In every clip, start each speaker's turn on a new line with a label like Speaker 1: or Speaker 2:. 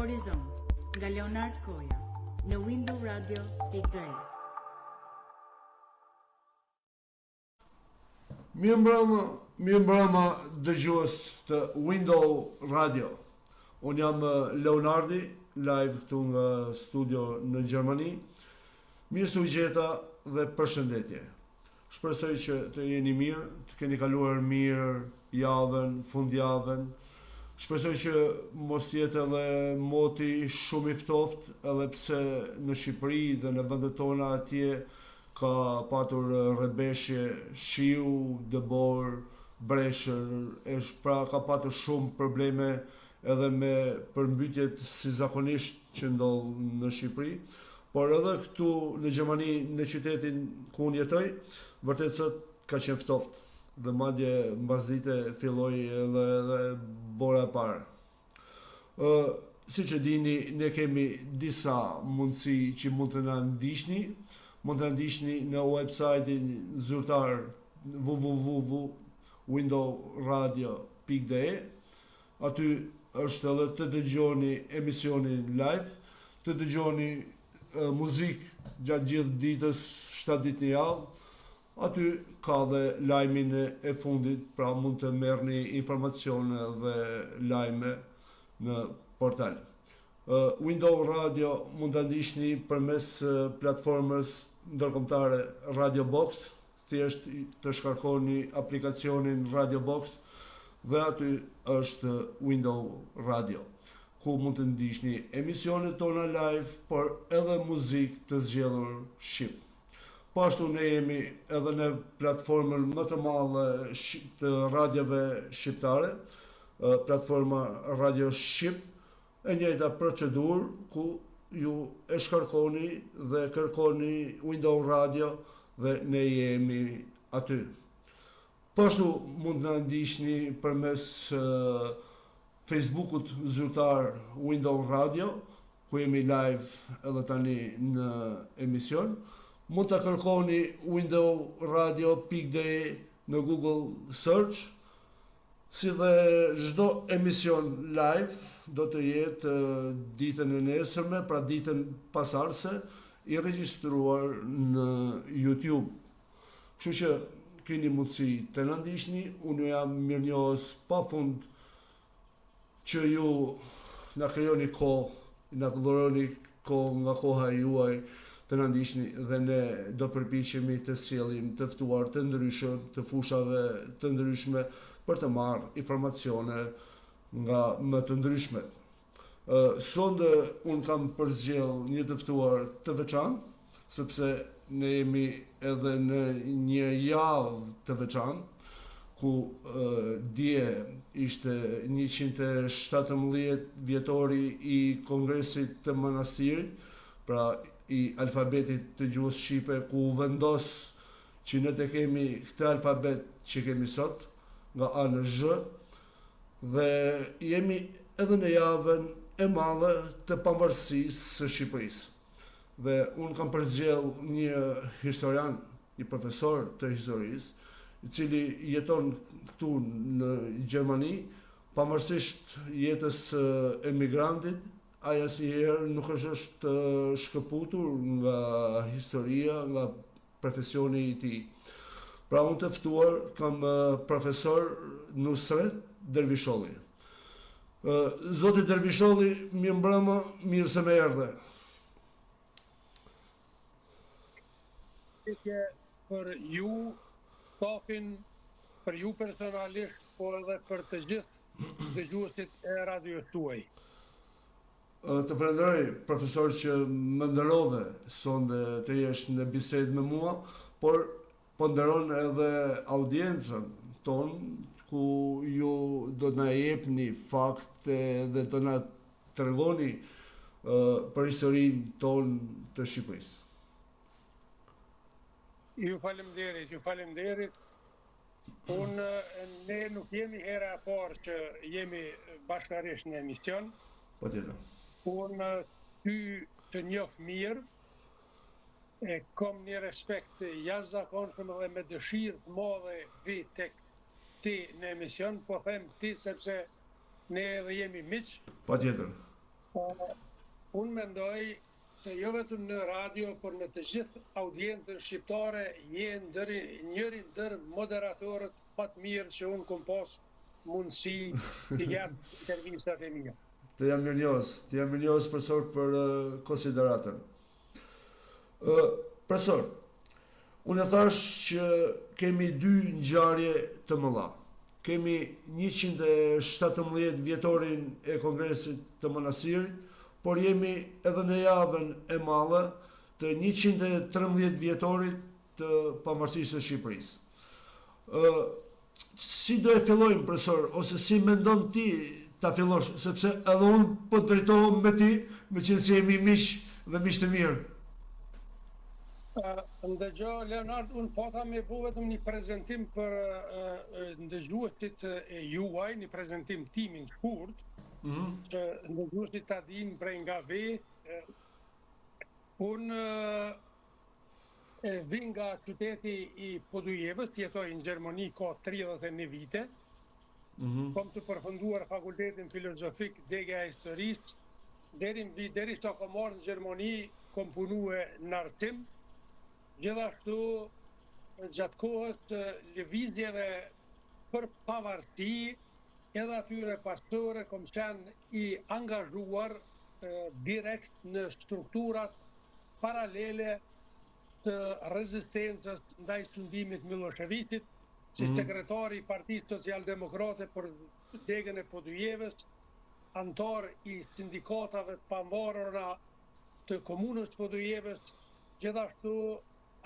Speaker 1: Horizont nga Leonard Koja në Window Radio.de.
Speaker 2: Mirë mbrëma dëgjues të Window Radio. Unë jam Leonardi, live këtu nga studio në Gjermani. Mirë se u gjeta dhe përshëndetje. Shpresoj që të jeni mirë, të keni kaluar mirë javën, fundjavën. Shpresoj që mos jetë edhe moti shumë i ftoft, edhe pse në Shqipëri dhe në vendet tona atje ka patur rrebeshje, shiu, dëbor, breshër, pra ka patur shumë probleme edhe me përmbytjet si zakonisht që ndodh në Shqipëri, por edhe këtu në Gjermani, në qytetin ku unë jetoj, vërtet sot ka qenë ftoft dhe madje mbasdite filloi edhe bora e parë. Siç e dini, ne kemi disa mundësi që mund të na ndiqni. Mund të ndiqni në website-in zyrtar www.windowradio.de. Aty është edhe të dëgjoni emisionin live, të dëgjoni muzikë gjatë gjithë ditës, 7 ditë në javë. Aty ka dhe lajmin e fundit, pra mund të merrni informacione dhe lajme në portal. Window Radio mund të ndiqni përmes platformës ndërkombëtare Radio Box, thjesht të shkarkoni aplikacionin Radio Box dhe aty është Window Radio, ku mund të ndiqni emisionet tona live, por edhe muzikë të zgjedhur shqip. Po ashtu ne jemi edhe në platformën më të madhe të radiove shqiptare, platforma Radio Shqip, e njëjta procedurë ku ju e shkarkoni dhe kërkoni Window Radio dhe ne jemi aty. Po ashtu mund na ndiqni përmes Facebookut zyrtar Window Radio, ku jemi live edhe tani në emision. Mund të kërkoni windowradio.de në Google Search, si dhe çdo emision live do të jetë ditën e nesërme, pra ditën pasardhëse, i regjistruar në YouTube. Kështu që keni mundësi të na ndiqni, unë jam mirënjohës pafund që ju na krijoni kohë, na dhuroni kohë nga koha juaj, të na ndiqni dhe ne do përpiqemi të sjellim të ftuar të ndryshëm, të fushave të ndryshme për të marrë informacione nga më të ndryshmet. Sonde unë kam përzgjedhur një të ftuar të veçantë, sepse ne jemi edhe në një javë të veçantë, ku dje ishte 117 vjetori i Kongresit të Manastirit, pra i alfabetit të gjuhës shqipe, ku vendos që ne të kemi këtë alfabet që kemi sot, nga A në Zh, dhe jemi edhe në javën e madhe të pavarësisë së Shqipërisë. Dhe unë kam përzgjedhur një historian, një profesor të historisë, i cili jeton këtu në Gjermani, pavarësisht jetës emigrantit, ai asnjëherë nuk është shkëputur nga historia, nga profesioni i tij. Pra unë të ftuar kam profesor Nusret Dervisholli. Zoti Dervisholli, mirë mbrëma, mirë se më erdhe.
Speaker 3: Për ju, stafin, për ju personalisht, por edhe për të gjithë dëgjuesit e radios tuaj.
Speaker 2: Të falenderoj, profesor, që më nderove sonde të jesh në bisedë me mua, por po nderon edhe audiencën tonë, ku ju do të na jepni fakte dhe do na tregoni për historinë tonë të Shqipërisë.
Speaker 3: Ju faleminderit. Ne nuk jemi hera e parë që jemi bashkërisht në emision.
Speaker 2: Patjetër.
Speaker 3: Unë ty të njoh mirë, kam një respekt jashtëzakonshëm dhe me dëshirë të madhe vi tek ti në emision, po them ti sepse ne edhe jemi miq.
Speaker 2: Patjetër.
Speaker 3: Unë mendoj se jo vetëm në radio, por në të gjithë audiencën shqiptare je njëri ndër moderatorët më të mirë që unë kom pas mundësi të jap intervistat e mia.
Speaker 2: Të jam mirënjohës profesor për konsideratën. Profesor, unë e thash që kemi 2 ngjarje të mëdha. Kemi 117 vjetorin e Kongresit të Manastirit, por jemi edhe në javën e madhe të 113 vjetorit të pavarësisë së Shqipërisë. Si do e fillojmë, profesor, ose si mendon ti ta fillosh, sepse edhe unë po drejtohem me ti, me qenë si jemi miq dhe miq të mirë.
Speaker 3: Ndëgjo, Leonard, unë pata me bu vetëm një prezentim për ndëgjuesit e juaj, një prezentim timin shkurt, që ndëgjuesit ta dinë prej nga ve. Unë vi nga qyteti i Podujevës, jetoj në Gjermani ka 31 vite. Kom të përfunduar fakultetin filozofik Degja e Historisë, deri sa kom marrë në Gjermani, kom punue në artim. Gjithashtu, gjatë kohës të lëvizjeve për pavarësi, edhe atyre pastore kom qenë i angazhuar direkt në strukturat paralele të rezistencës ndaj sundimit Miloševićit, si sekretari i Partisë Socialdemokrate për degën e Podujevës, antar i sindikatave të pavarura të komunës Podujevës, gjithashtu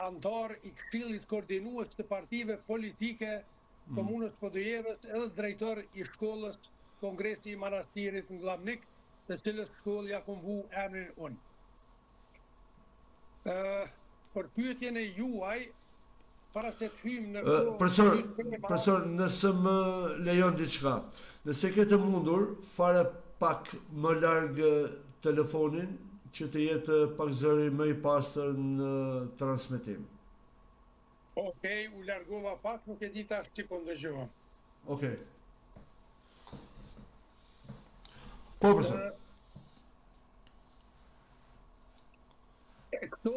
Speaker 3: antar i Këshillit Koordinues të partive politike komunës Podujevës, edhe drejtor i shkollës Kongresi i Manastirit në Llamnik, të cilës shkollë ja kom vu emrin unë. Për pyetjen e juaj, para se të hyjmë në
Speaker 2: profesor, nëse më lejon diçka, nëse ke të mundur fare pak më larg telefonin, që të jetë pak zëri më i pastër në transmetim.
Speaker 3: Okej, u largova pak, nuk e di tash si po ndëgjova.
Speaker 2: Okej. Po, profesor.
Speaker 3: Këto,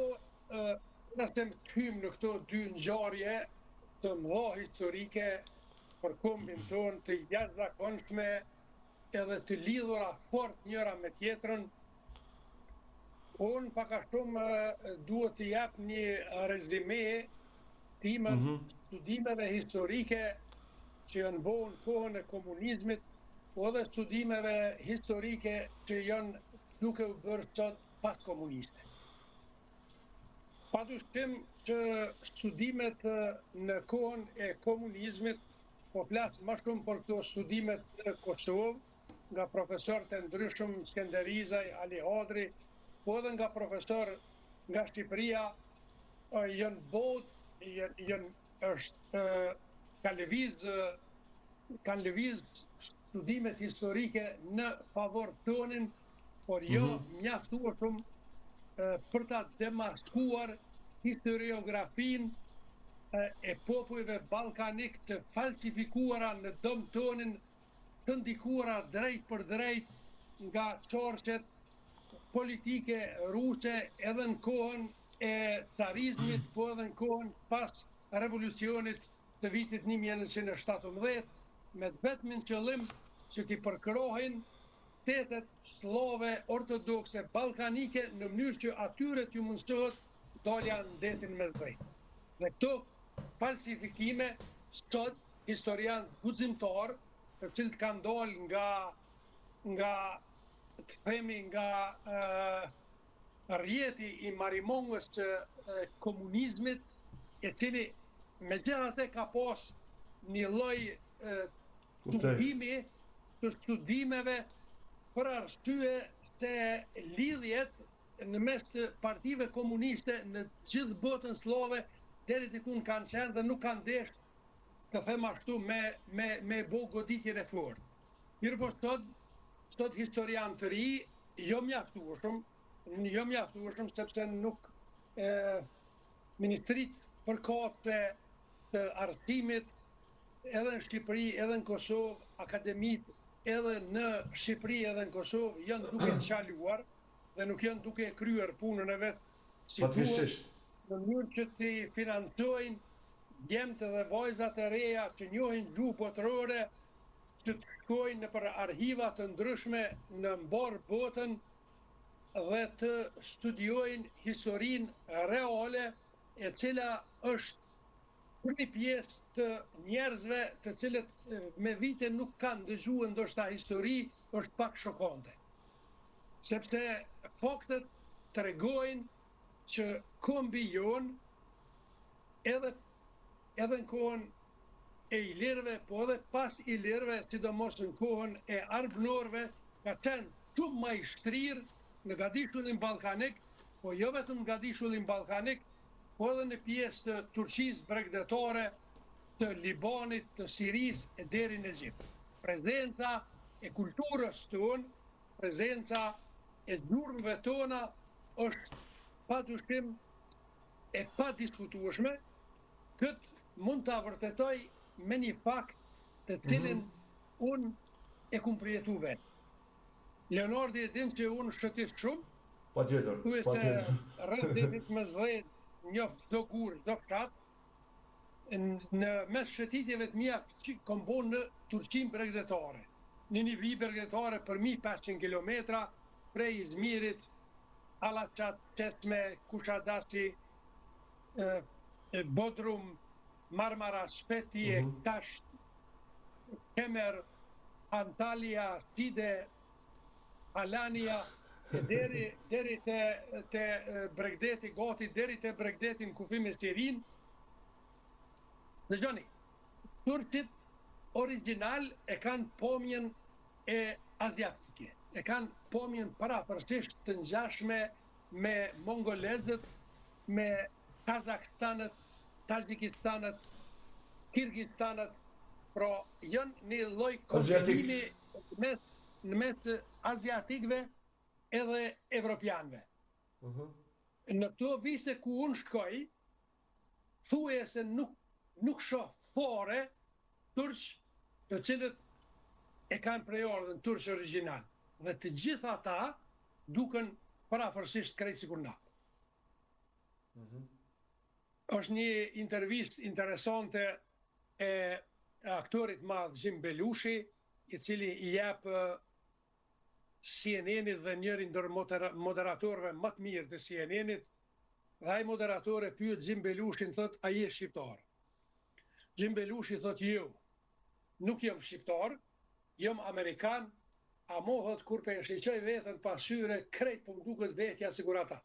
Speaker 3: nëse të hymë në këto 2 ngjarje të mëdha historike për kombin tonë, të jashtëzakonshme edhe të lidhura fort njëra me tjetrën, unë paka shumë duhet të jap një rezime të studimeve historike që janë bënë në kohën e komunizmit, edhe studimeve historike që janë duke u bërë sot pas komuniste. Padyshim që studimet në kohën e komunizmit, po flas më shumë për këto studimet në Kosovë, nga profesor të ndryshëm Skenderizaj, Ali Hodri, po edhe nga profesor nga Shqipëria, janë kanë lëviz studimet historike në favor tonin, por jo mjaftueshëm për ta demaskuar historiografin e popujve ballkanik të falsifikuara në dëm tonin, të ndikuara drejt për drejt nga çorçet politike ruse edhe në kohën e carizmit, po edhe në kohën pas revolucionit të vitit 1917, me vetmin qëllim që t'i përkrohin shtetet slave ortodokse ballkanike në mënyrë që atyre t'ju mundsohet dalja në detin mesdrejt. Dhe këto falsifikime sot historianë guximtar, të cilët kanë dalë nga rjeti i marimongues të komunizmit, e cili megjithatë ka pas një lloj tuhimi të studimeve për arsye se lidhjet në mes të partive komuniste në gjithë botën slave deri diku kanë qenë dhe nuk kanë desh të them ashtu me bo goditjen e fortë. Mirë po sot historian të ri jo mjaftueshëm sepse nuk ministrit përkate të arsimit edhe në Shqipëri, edhe në Kosovë, akademit edhe në Shqipëri edhe në Kosovë janë duke qaluar dhe nuk janë duke kryer punën e vetë si duhet, në mënyrë që të financojnë djemtë dhe vajzat e reja që njohin gjuhë botërore, që të shkojnë në për arhiva të ndryshme në mbar botën dhe të studiojnë historinë reale, e cila është një pjesë të njerëzve të cilët me vite nuk kanë dëgjuar ndoshta histori, është pak shokante. Sepse faktët tregojnë që kombi jonë edhe në kohën e ilirëve, po edhe pas ilirëve, sidomos në kohën e arbënorëve, ka qenë shumë më i shtrirë në gadishullin ballkanik, po jo vetëm në gadishullin ballkanik, po edhe në pjesë të Turqisë bregdetare, të Libanit, të Sirisë e deri në Egjipt. Prezenca e kulturës tonë, prezenca e gjurmëve tona është padyshim e padiskutueshme. Këtë mund ta vërtetoj me një fakt të cilin unë e kum përjetu vetë. Leonardi e din që unë shëtis shumë,
Speaker 2: patjetër.
Speaker 3: Tu është rreth detit me 10 njoft çdo gur, çdo fshat. Në mes shëtitjeve të mia që kom bo në Turqinë bregdetare. Në një vi bregdetare për 1500 kilometra, prej Izmirit, Alaçat, Çeşme, Kushadati, Bodrum, Marmara, Spetje, Tash, Kemer, Antalya, Tide, Alania, deri te Bregdeti Goti, deri te Bregdeti në kufim e Sirin. Dëgjoni, turqit original e kanë pomjen e asiatike, e kanë pomjen parapërsisht të ngjashme me mongolezët, me Kazakstanët, Tazjikistanët, Kirgistanët, pra janë një lloj kombinimi në mes asiatikëve edhe evropianëve. Në këto vise ku unë shkoj, thuaj se nuk shoh fare turq të cilët e kanë prej ardhën turq original. Dhe të gjitha ata duken parafërsisht krejt sikur na. Është një intervistë interesante e aktorit madh Gjim Belushi, i cili i jep CNN-it dhe njëri ndër moderatorëve më të mirë të CNN-it, dhe ai moderator e pyet Gjim Belushin, thot, a je shqiptar? Gjim Belushi thot, jo, nuk jam shqiptar, jam amerikan, a mohët kur për e shqeqoj vetën pasyre, krejt për më duket vetja sigur ata.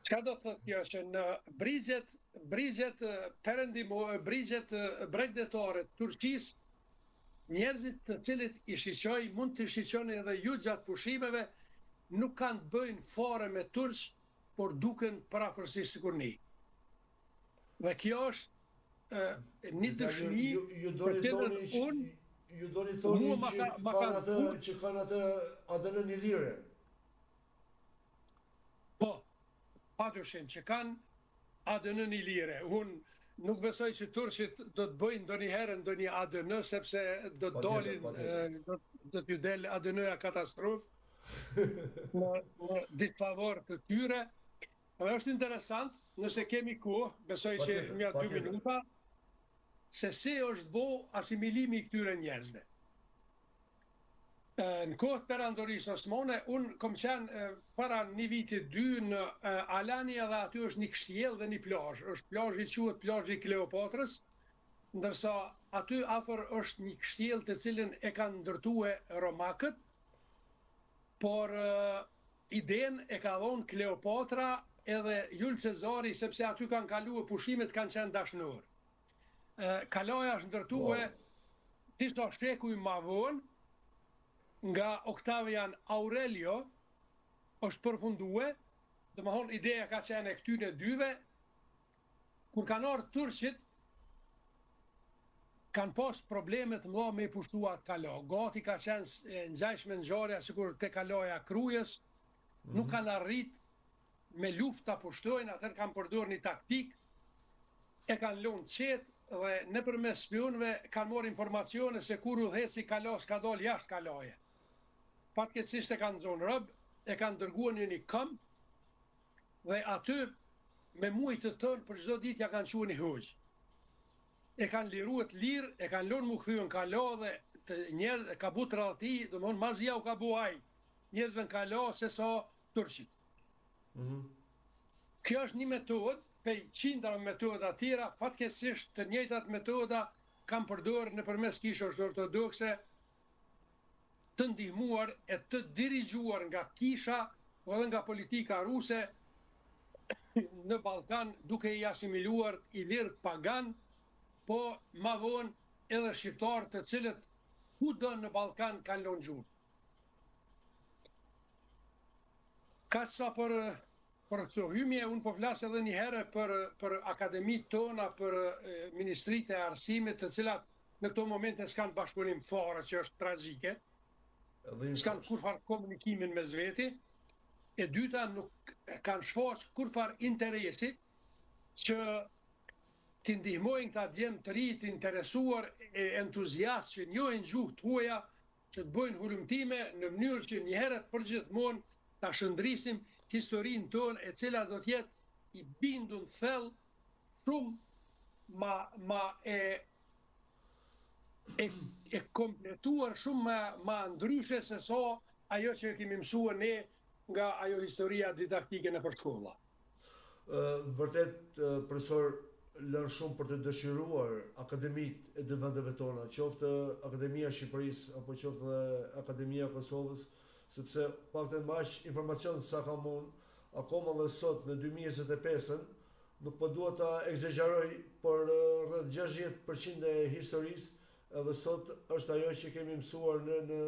Speaker 3: Çka do të thotë kjo, që në brigjet bregdetare të Turqisë, njerëzit të cilët i shqeqoj mund të shqeqoni edhe ju gjatë pushimeve, nuk kanë të bëjnë fare me turq, por duken parafërsisht sikur ne. Dhe kjo është një dëshmi për cilën unë
Speaker 2: ju doni thoni që kanë atë ADN ilire.
Speaker 3: Po, padyshim që kanë ADN ilire. Unë nuk besoj që turqit do të bëjnë ndonjëherë ndonjë ADN, sepse do të dalin, do t'ju del ADN-ja katastrofë në disfavor të tyre. Dhe është interesant, nëse kemi kohë, besoj që mja 2 minuta, se si është bo asimilimi i këtyre njerëzve. Në kohët perandorisë osmane, unë kom qenë para një viti 2 në Alania dhe aty është një kështjell dhe një plazh. Është plazhi i quhet plazhi i Kleopatrës, ndërsa aty afër është një kështjell të cilën e kanë ndërtuar romakët, por idenë e ka dhonë Kleopatra edhe Jules Cezari, sepse aty kanë kaluar pushimet, kanë qenë dashnor. Kalaja është ndërtuar disa shekuj ma vonë, nga Octavian Aurelio është përfundue, domethënë ideja ka qenë e këtyre dyve, kur kanë ardhur turqit, kanë pas probleme të mëdha me i pushtuar kala. Gati ka qenë ngjajshme ngjarja sikur te kalaja Krujës, nuk kanë arrit me luftë ta pushtojnë, atëherë kanë përdorur një taktik, e kanë lënë qetë dhe nëpërmes spionëve kanë marrë informacione se kur udhëheci kalas ka dal jashtë kalaje. Fatkeqësisht e kanë zonë rob, e kanë dërguar në një kamp dhe aty me muaj të tënë për çdo ditë ja kanë quajtur një hoxh. E kanë liruar të lirë, e kanë lënë mu kthyen kala dhe të njerë ka bu tradhti, domthonë mazja u ka bu aj njerëzve në kala se sa turqit. Kjo është një metodë, pej qindra metoda tjera, fatkeqësisht të njëjtat metoda kanë përdorur nëpërmes kishës ortodokse të ndihmuar e të dirigjuar nga kisha edhe nga politika ruse në Ballkan duke i asimiluar i lirë pagan, po ma vonë edhe shqiptarë të cilët kudo në Ballkan kanë lënë gjuhën. Ka sa për këto hymje, unë po flas edhe një herë për akademitë tona, për Ministritë e Arsimit, të cilat në këto momente s'kanë bashkëpunim fare, që është tragjike, s'kanë kurfar komunikimin mes veti, e dyta nuk kanë shfaq kurfar interesi që t'i ndihmojnë këta djemë të ri, të interesuar e entuziast që njohin gjuhë tuaja, që të bëjnë hulumtime në mënyrë që një herë përgjithmonë ta shëndrisim historinë tonë, e cila do të jetë i bindur thellë shumë ma e kompletuar shumë ma ndryshe se sa ajo që kemi mësuar ne nga ajo historia didaktike në shkolla.
Speaker 2: Vërtet, profesor, lënë shumë për të dëshiruar akademitë e dy vendeve tona, qoftë Akademia e Shqipërisë apo qoftë dhe Akademia e Kosovës, sepse paktën mbaj informacion sa kam unë, akoma dhe sot në 2025-ën, nuk po duhet ta egzagjeroj, por rreth 60% e historisë edhe sot është ajo që kemi mësuar në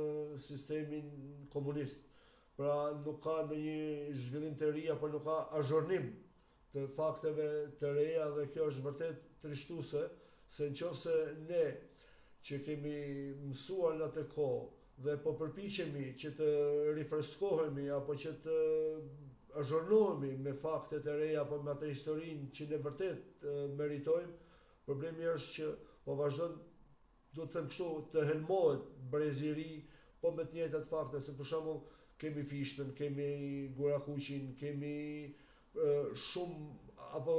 Speaker 2: sistemin komunist. Pra nuk ka ndonjë zhvillim të ri apo nuk ka azhurnim të fakteve të reja, dhe kjo është vërtet trishtuese, se nëse ne që kemi mësuar në atë kohë dhe po përpiqemi që të rifreskohemi apo që të azhurnohemi me faktet e reja apo me atë historinë që ne vërtet meritojmë, problemi është që po vazhdon, do të them kështu, të helmohet breziri, po me të njëjtat fakte, se për shembull kemi Fishtën, kemi Gurakuqin, kemi shumë apo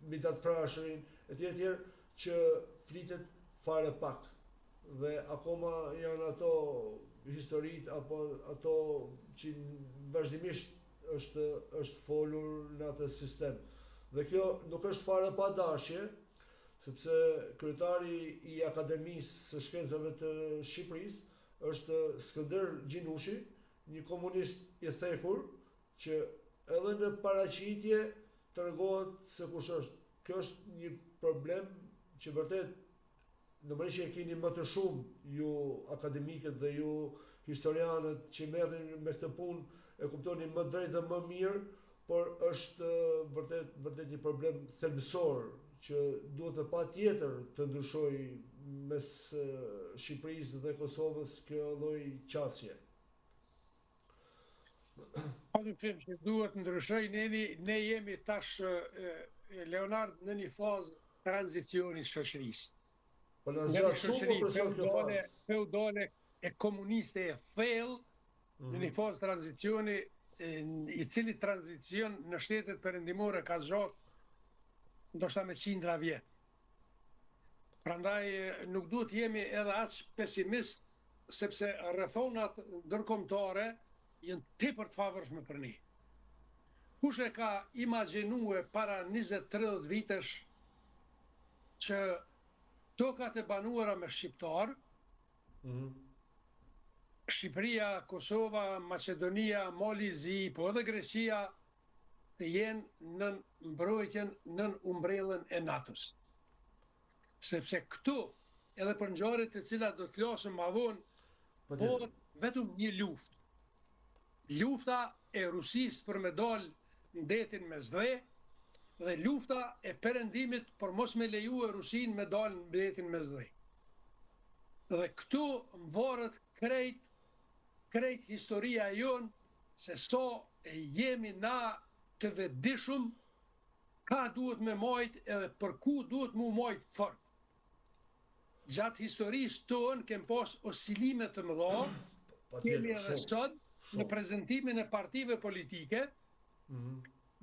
Speaker 2: Midat Frashërin, etj. Që flitet fare pak. Dhe akoma janë ato historitë apo ato që vazhdimisht është folur në atë sistem. Dhe kjo nuk është fare pa dashje, sepse kryetari i Akademisë së Shkencave të Shqipërisë është Skënder Gjinushi, një komunist i thekur, që edhe në paraqitje tregohet se kush është. Kjo është një problem që vërtet, normalisht e keni më të shumë ju akademikët dhe ju historianët që merrni me këtë punë, e kuptoni më drejt dhe më mirë, por është vërtet një problem thelbësor që duhet të patjetër të ndryshojë mes Shqipërisë dhe Kosovës kjo lloj qasje.
Speaker 3: Padyshim që duhet ndryshoj, ne jemi tash, Leonard, në një fazë tranzicioni shoqërisë.
Speaker 2: Po në zjarë shumë profesor kjo fazë.
Speaker 3: Feudale e komuniste e thellë, në një fazë tranzicioni, i cili tranzicion në shtetet perëndimore ka zgjat ndoshta me qindra vjet. Prandaj nuk duhet jemi edhe aq pesimist, sepse rrethonat ndërkombëtare janë tepër të favorshme për ne. Kush e ka imagjinuar para 20-30 vitesh që tokat e banuara me shqiptar, Shqipëria, Kosova, Maqedonia, Mali Zi, po edhe Greqia të jenë nën mbrojtjen, nën umbrellën e NATO-s. Sepse këtu, edhe për ngjarjet të cilat do të flasim më vonë, po vetëm një luftë. Lufta e Rusisë për me dalë në detin me Zdhe, dhe lufta e perëndimit për mos me lejuar Rusinë me dalë në detin me Zdhe. Dhe këtu varet krejt historia jonë, se so e jemi na të vetëdijshëm ka duhet me majt edhe për ku duhet mu majt fort. Gjatë historisë tonë kem pas oscilime të mëdha, kemi edhe sot në prezentimin e partive politike,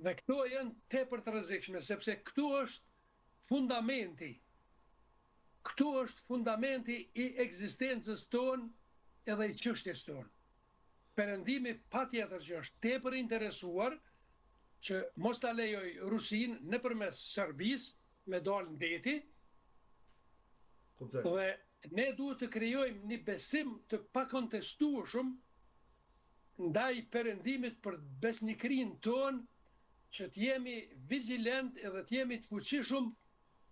Speaker 3: dhe këto janë tepër të rrezikshme, sepse këtu është fundamenti. Këtu është fundamenti i ekzistencës tonë edhe i çështjes tonë. Perëndimi patjetër që është tepër interesuar që mos ta lejoj Rusinë nëpërmes Serbisë me dalë ndeti, dhe ne duhet të krijojmë një besim të pakontestueshëm ndaj perëndimit për besnikrinë tonë, që të jemi vigilent edhe të jemi të fuqishëm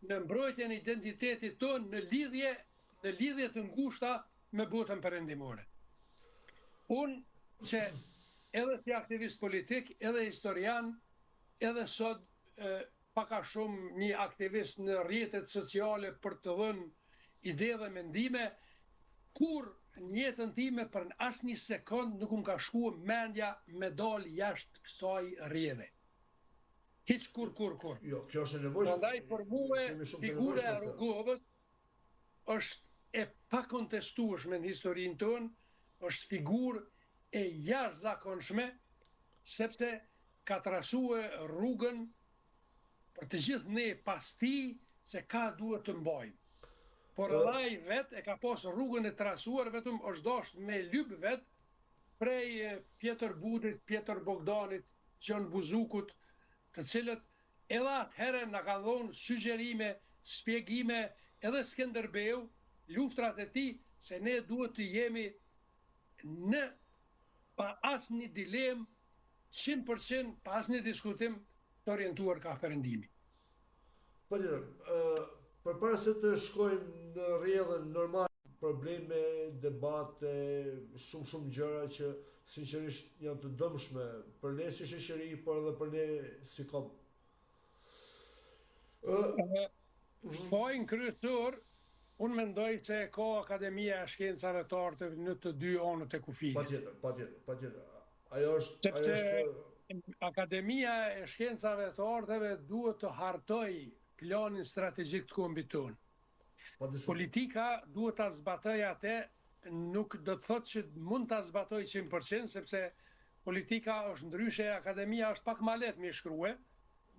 Speaker 3: në mbrojtjen e identitetit tonë në lidhje të ngushta me botën perëndimore. Unë që edhe si aktivist politik, edhe historian, edhe sot paka shumë një aktivist në rrjetet sociale për të dhënë ide dhe mendime, kur në jetën time për në asnjë sekond nuk më ka shkuar mendja me dal jashtë kësaj rrjeve. Hiç kur.
Speaker 2: Jo, kjo është e nevojshme.
Speaker 3: Prandaj për mua figura e Rugovës është e pakontestueshme në historinë tonë, është figurë e jashtëzakonshme, sepse ka trasuar rrugën për të gjithë ne pas tij se ka duhet të mbajmë. Por edhe ai vet e ka pas rrugën e trasuar, vetëm është dashur me lyp vet prej Pjetër Budrit, Pjetër Bogdanit, Gjon Buzukut, të cilët edhe atëherë na kanë dhënë sugjerime, shpjegime, edhe Skënderbeu, luftrat e tij, se ne duhet të jemi në pa asnjë dilemë, 100% pa asnjë diskutim të orientuar ka perëndimi.
Speaker 2: Po përpara se të shkojmë në rrjedhën normal, probleme, debate, shumë gjëra që sinqerisht janë të dëmshme për ne si shoqëri, por edhe për ne si kom.
Speaker 3: Fajin kryesor, unë mendoj se ka Akademia e Shkencave të Arteve në të dy anët e kufirit.
Speaker 2: Patjetër. Ajo është
Speaker 3: Akademia e Shkencave të Arteve duhet të hartoj planin strategjik të kombit tonë. Politika duhet ta zbatoj atë, nuk do të thotë që mund ta zbatoj 100%, sepse politika është ndryshe, akademia është pak ma lehtë me shkrue,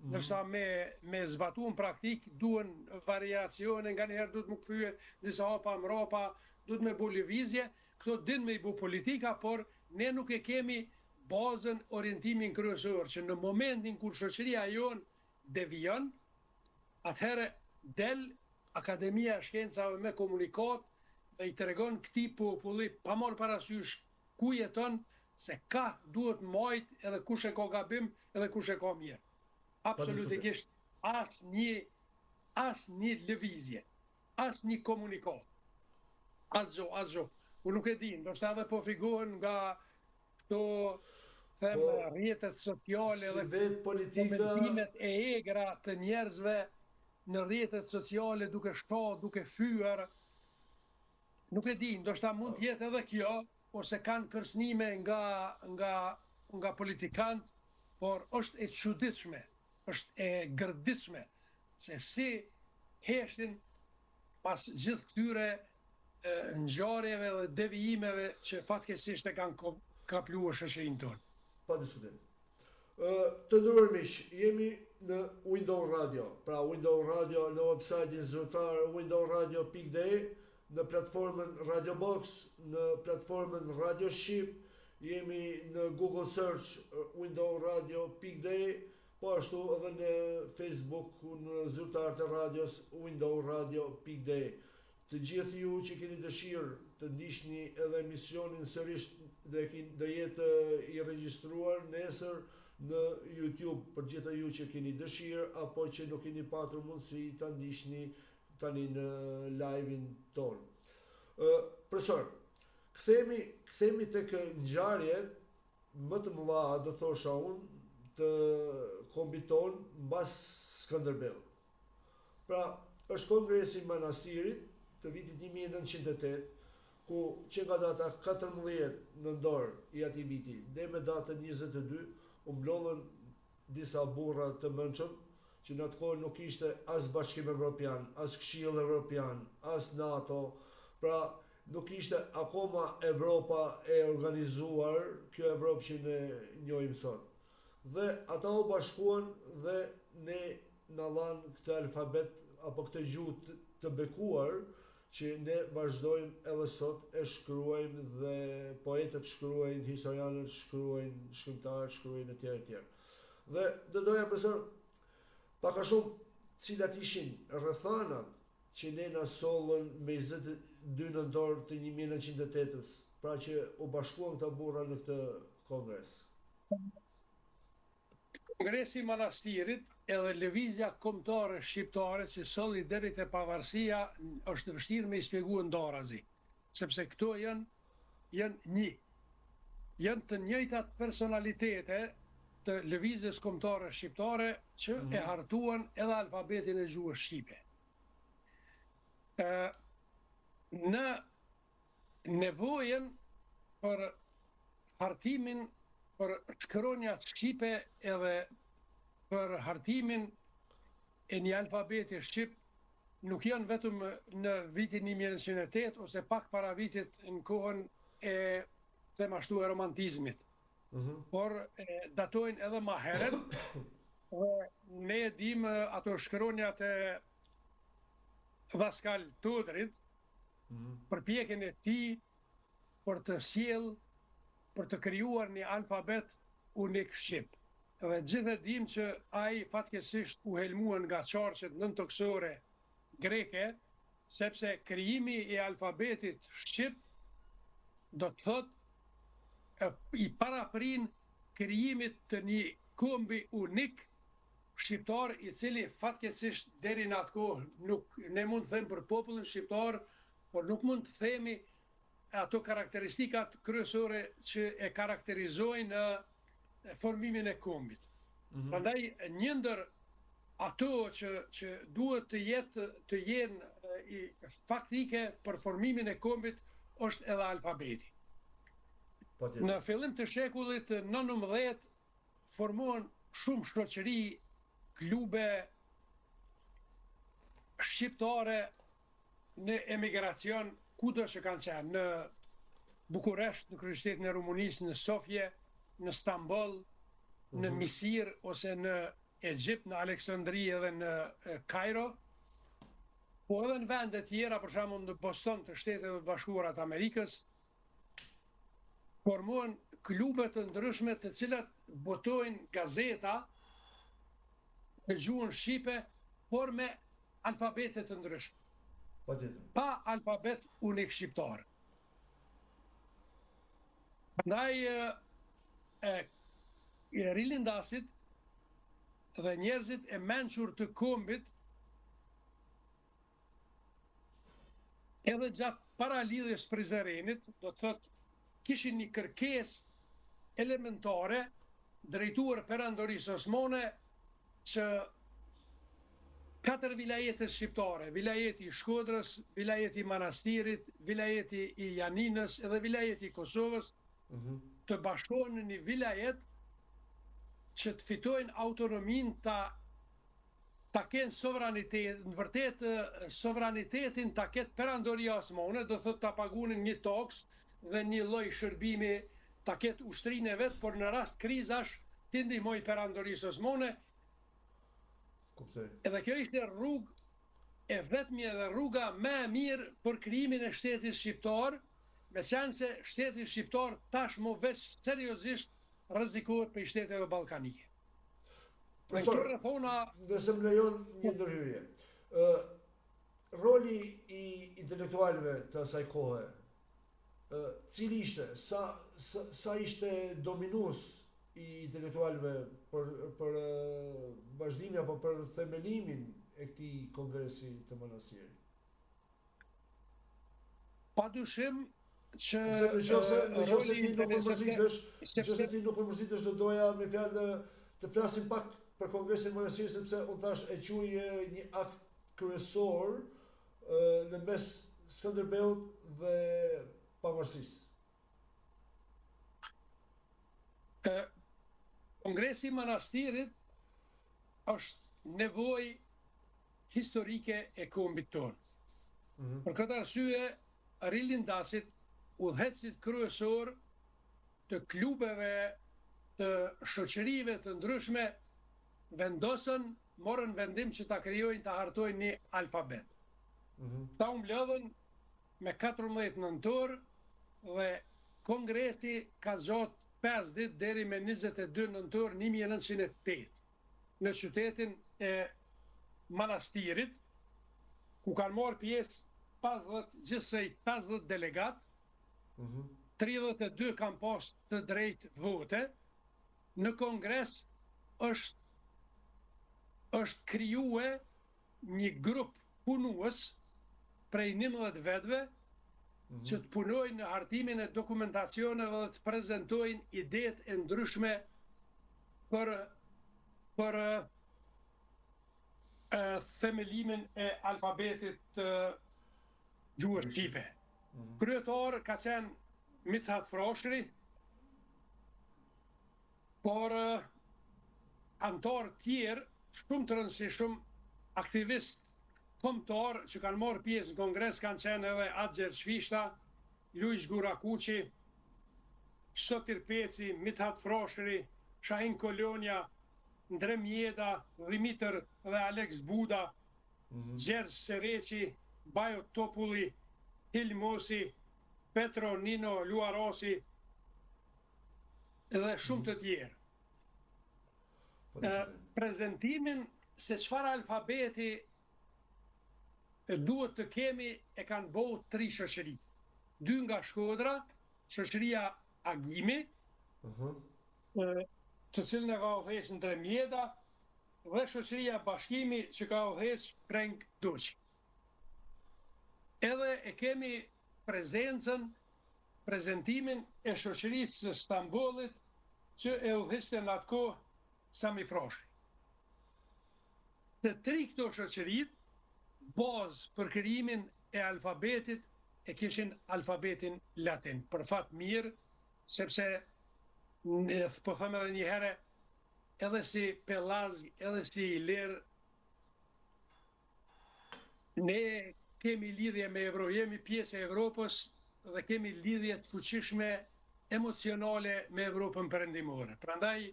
Speaker 3: ndërsa me zbatu në praktik duhen variacione, nga njëherë duhet më kthye disa hapa mrapa, duhet me bu lëvizje, këto din me i bu politika, por ne nuk e kemi bazën orientimin kryesor, që në momentin kur shoqëria jonë devijon, atëherë del Akademia e Shkencave me komunikat dhe i tregon këtij populli pa marrë parasysh ku jeton, se ka duhet majt edhe kush e ka gabim edhe kush e ka mirë. Absolutisht asnjë lëvizje, asnjë komunikat. Asgjë. Unë nuk e di, ndoshta edhe po figohen nga këto rrjetet sociale dhe komentimet e egra të njerëzve në rrjetet sociale duke shka, duke fyer. Nuk e di, ndoshta mund të jetë edhe kjo, ose kanë kërcënime nga politikanët, por është e çuditshme, është e gërditshme, se si heshin pas gjithë këtyre ngjarjeve dhe devijimeve që fatkeqësisht e kanë kapluar shoqërinë tonë.
Speaker 2: Pa diskutim. Të nderuar miq, jemi në Window Radio. Pra Window Radio në website-in zyrtar windowradio.de, në platformën Radio Box, në platformën Radio Shqip, jemi në Google Search windowradio.de, po ashtu edhe në Facebook në zyrtarët e radios windowradio.de. Të gjithë ju që keni dëshirë të ndiqni edhe emisionin sërish dhe jetë i regjistruar nesër në YouTube, për gjithë ju që keni dëshirë apo që nuk keni patur mundësi ta ndiqni tani në live-in tonë. Profesor, kthehemi tek ngjarjet më të mëdha, do thosha unë, të kombit tonë mbas Skënderbeut. Pra, është kongresi i Manastirit të vitit 1908, ku që nga data 14 nëntor i atij viti dhe me datën 22 u mblodhen disa burra të mëndshëm që në atë kohë nuk ishte as Bashkim Evropian, as Këshill Evropian, as NATO, pra nuk ishte akoma Evropa e organizuar, kjo Evropë që ne njohim sot. Dhe ata u bashkuan dhe ne na dhanë këtë alfabet apo këtë gjuhë të bekuar që ne vazhdojmë edhe sot e shkruajmë dhe poetët shkruajnë, historianët shkruajnë, shkrimtarët shkruajnë etj. etj. Dhe do doja profesor pak a shumë cilat ishin rrethanat që ne na sollën me 22 nëntor të 1908-s, pra që u bashkuan këta burra në këtë kongres.
Speaker 3: Kongresi i Manastirit edhe lëvizja kombëtare shqiptare që solli deri te pavarësia është vështirë me i shpjeguar ndarazi, sepse këto janë një. Janë të njëjtat personalitete të lëvizjes kombëtare shqiptare që e hartuan edhe alfabetin e gjuhës shqipe. Në nevojën për hartimin për shkronjat shqipe edhe për hartimin e një alfabeti shqip nuk janë vetëm në vitin 1908 ose pak para vitit në kohën e themashtu e romantizmit, por datojnë edhe ma herët dhe ne dim ato shkronjat e Vaskal Todrit, përpjekjen e tij për të sjellë, për të krijuar një alfabet unik shqip. Dhe gjithë e dim që ai fatkeqësisht u helmuan nga qarqet nëntoksore greke, sepse krijimi i alfabetit shqip do të thotë i paraprin krijimit të një kombi unik shqiptar, i cili fatkeqësisht deri në atë kohë nuk ne mund të them për popullin shqiptar, por nuk mund të themi ato karakteristikat kryesore që e karakterizojnë formimin e kombit. Prandaj një ndër ato që duhet të jenë faktike për formimin e kombit është edhe alfabeti. Në fillim të shekullit 19 formohen shumë shoqëri, klube shqiptare në emigracion kudo që kanë qenë, në Bukuresht, në kryeqytetin e Rumunisë, në Sofje, në Stamboll, në Misir ose në Egjipt, në Aleksandri edhe në Kairo, po edhe në vende tjera, për shembull në Boston të Shtetit e Bashkuara të Amerikës, formohen klube të ndryshme të cilat botojnë gazeta në gjuhën shqipe, por me alfabete të ndryshme. Pa alfabet unik shqiptar. Prandaj rilindasit dhe njerëzit e mençur të kombit edhe gjatë paralidhjes Prizrenit, do të thotë kishin një kërkesë elementare drejtuar perandorisë osmane që 4 vilajetet shqiptare, vilajeti i Shkodrës, vilajeti i Manastirit, vilajeti i Janinës edhe vilajeti i Kosovës, të bashkohen në një vilajet që të fitojnë autonominë ta kenë sovranitet, në vërtet sovranitetin ta ketë perandoria osmane, do thotë ta pagunin një toks dhe një lloj shërbimi, ta ketë ushtrinë e vet, por në rast krizash të ndihmoj perandorisë osmane. Edhe kjo ishte rrugë e vetmja dhe rruga më e mirë për krijimin e shtetit shqiptar, veçanëse se shteti shqiptar tashmë veç seriozisht rrezikohet për shteteve ballkanike.
Speaker 2: Profesor, nëse më lejon një ndërhyrje. Roli i intelektualëve të asaj kohe, cili ishte, sa ishte dominues i intelektualëve për vazhdimin apo për themelimin e këtij kongresi të Manastirit?
Speaker 3: Padyshim që
Speaker 2: nëse ti nuk përmërzitesh, do doja me fjalë të flasim pak për kongresin Manastirit, sepse unë thash e quaj një akt kryesor në mes Skënderbeut dhe pavarësisë.
Speaker 3: Kongresi i Manastirit është nevojë historike e kombit tonë. Për këtë arsye, rilindasit, udhëheqësit kryesor të klubeve, të shoqërive të ndryshme, morën vendim që ta krijojnë, ta hartojnë një alfabet. Ta u mbledhën me 14 nëntor dhe kongresi ka zgjat 5 ditë deri me 22 nëntor 1908 në qytetin e Manastirit, ku kanë marrë pjesë 50 delegat, 32 kanë pas të drejtë vote. Në kongres është krijuar një grup punues prej 11 vetëve që të punojnë në hartimin e dokumentacioneve dhe të prezantojnë idetë e ndryshme për themelimin e alfabetit të gjuhës shqipe. Kryetar ka qenë Mithat Froshri, por antarë tjerë shumë të rëndësishëm, aktivist kombëtar që kanë marrë pjesë në kongres kanë qenë edhe Axher Çvishta, Luish Gurakuqi, Sotir Peci, Mithat Froshri, Shahin Kolonja, Ndrem Jeda, Dimitër dhe Alex Buda, Gjergj Sereqi, Bajo Topulli, Hil Mosi, Petro Nino Luarosi dhe shumë të tjerë. Prezentimin se çfarë alfabeti duhet të kemi e kanë bëu 3 shoqëri. 2 nga Shkodra, shoqëria Agimi, të cilën e ka udhëhequr Ndrem Jeda, dhe shoqëria Bashkimi që ka udhëhequr Prenk Duçi. Edhe e kemi prezentimin e shoqërisë së Stambollit që e udhëheqte në atë kohë Sami Froshi. Të 3 këto shoqërit, bazë për krijimin e alfabetit e kishin alfabetin latin. Për fat mirë, sepse po them edhe një herë, edhe si Pelazg, edhe si Iler, ne kemi lidhje me jemi pjesë e Evropës dhe kemi lidhje të fuqishme emocionale me Evropën perëndimore. Prandaj,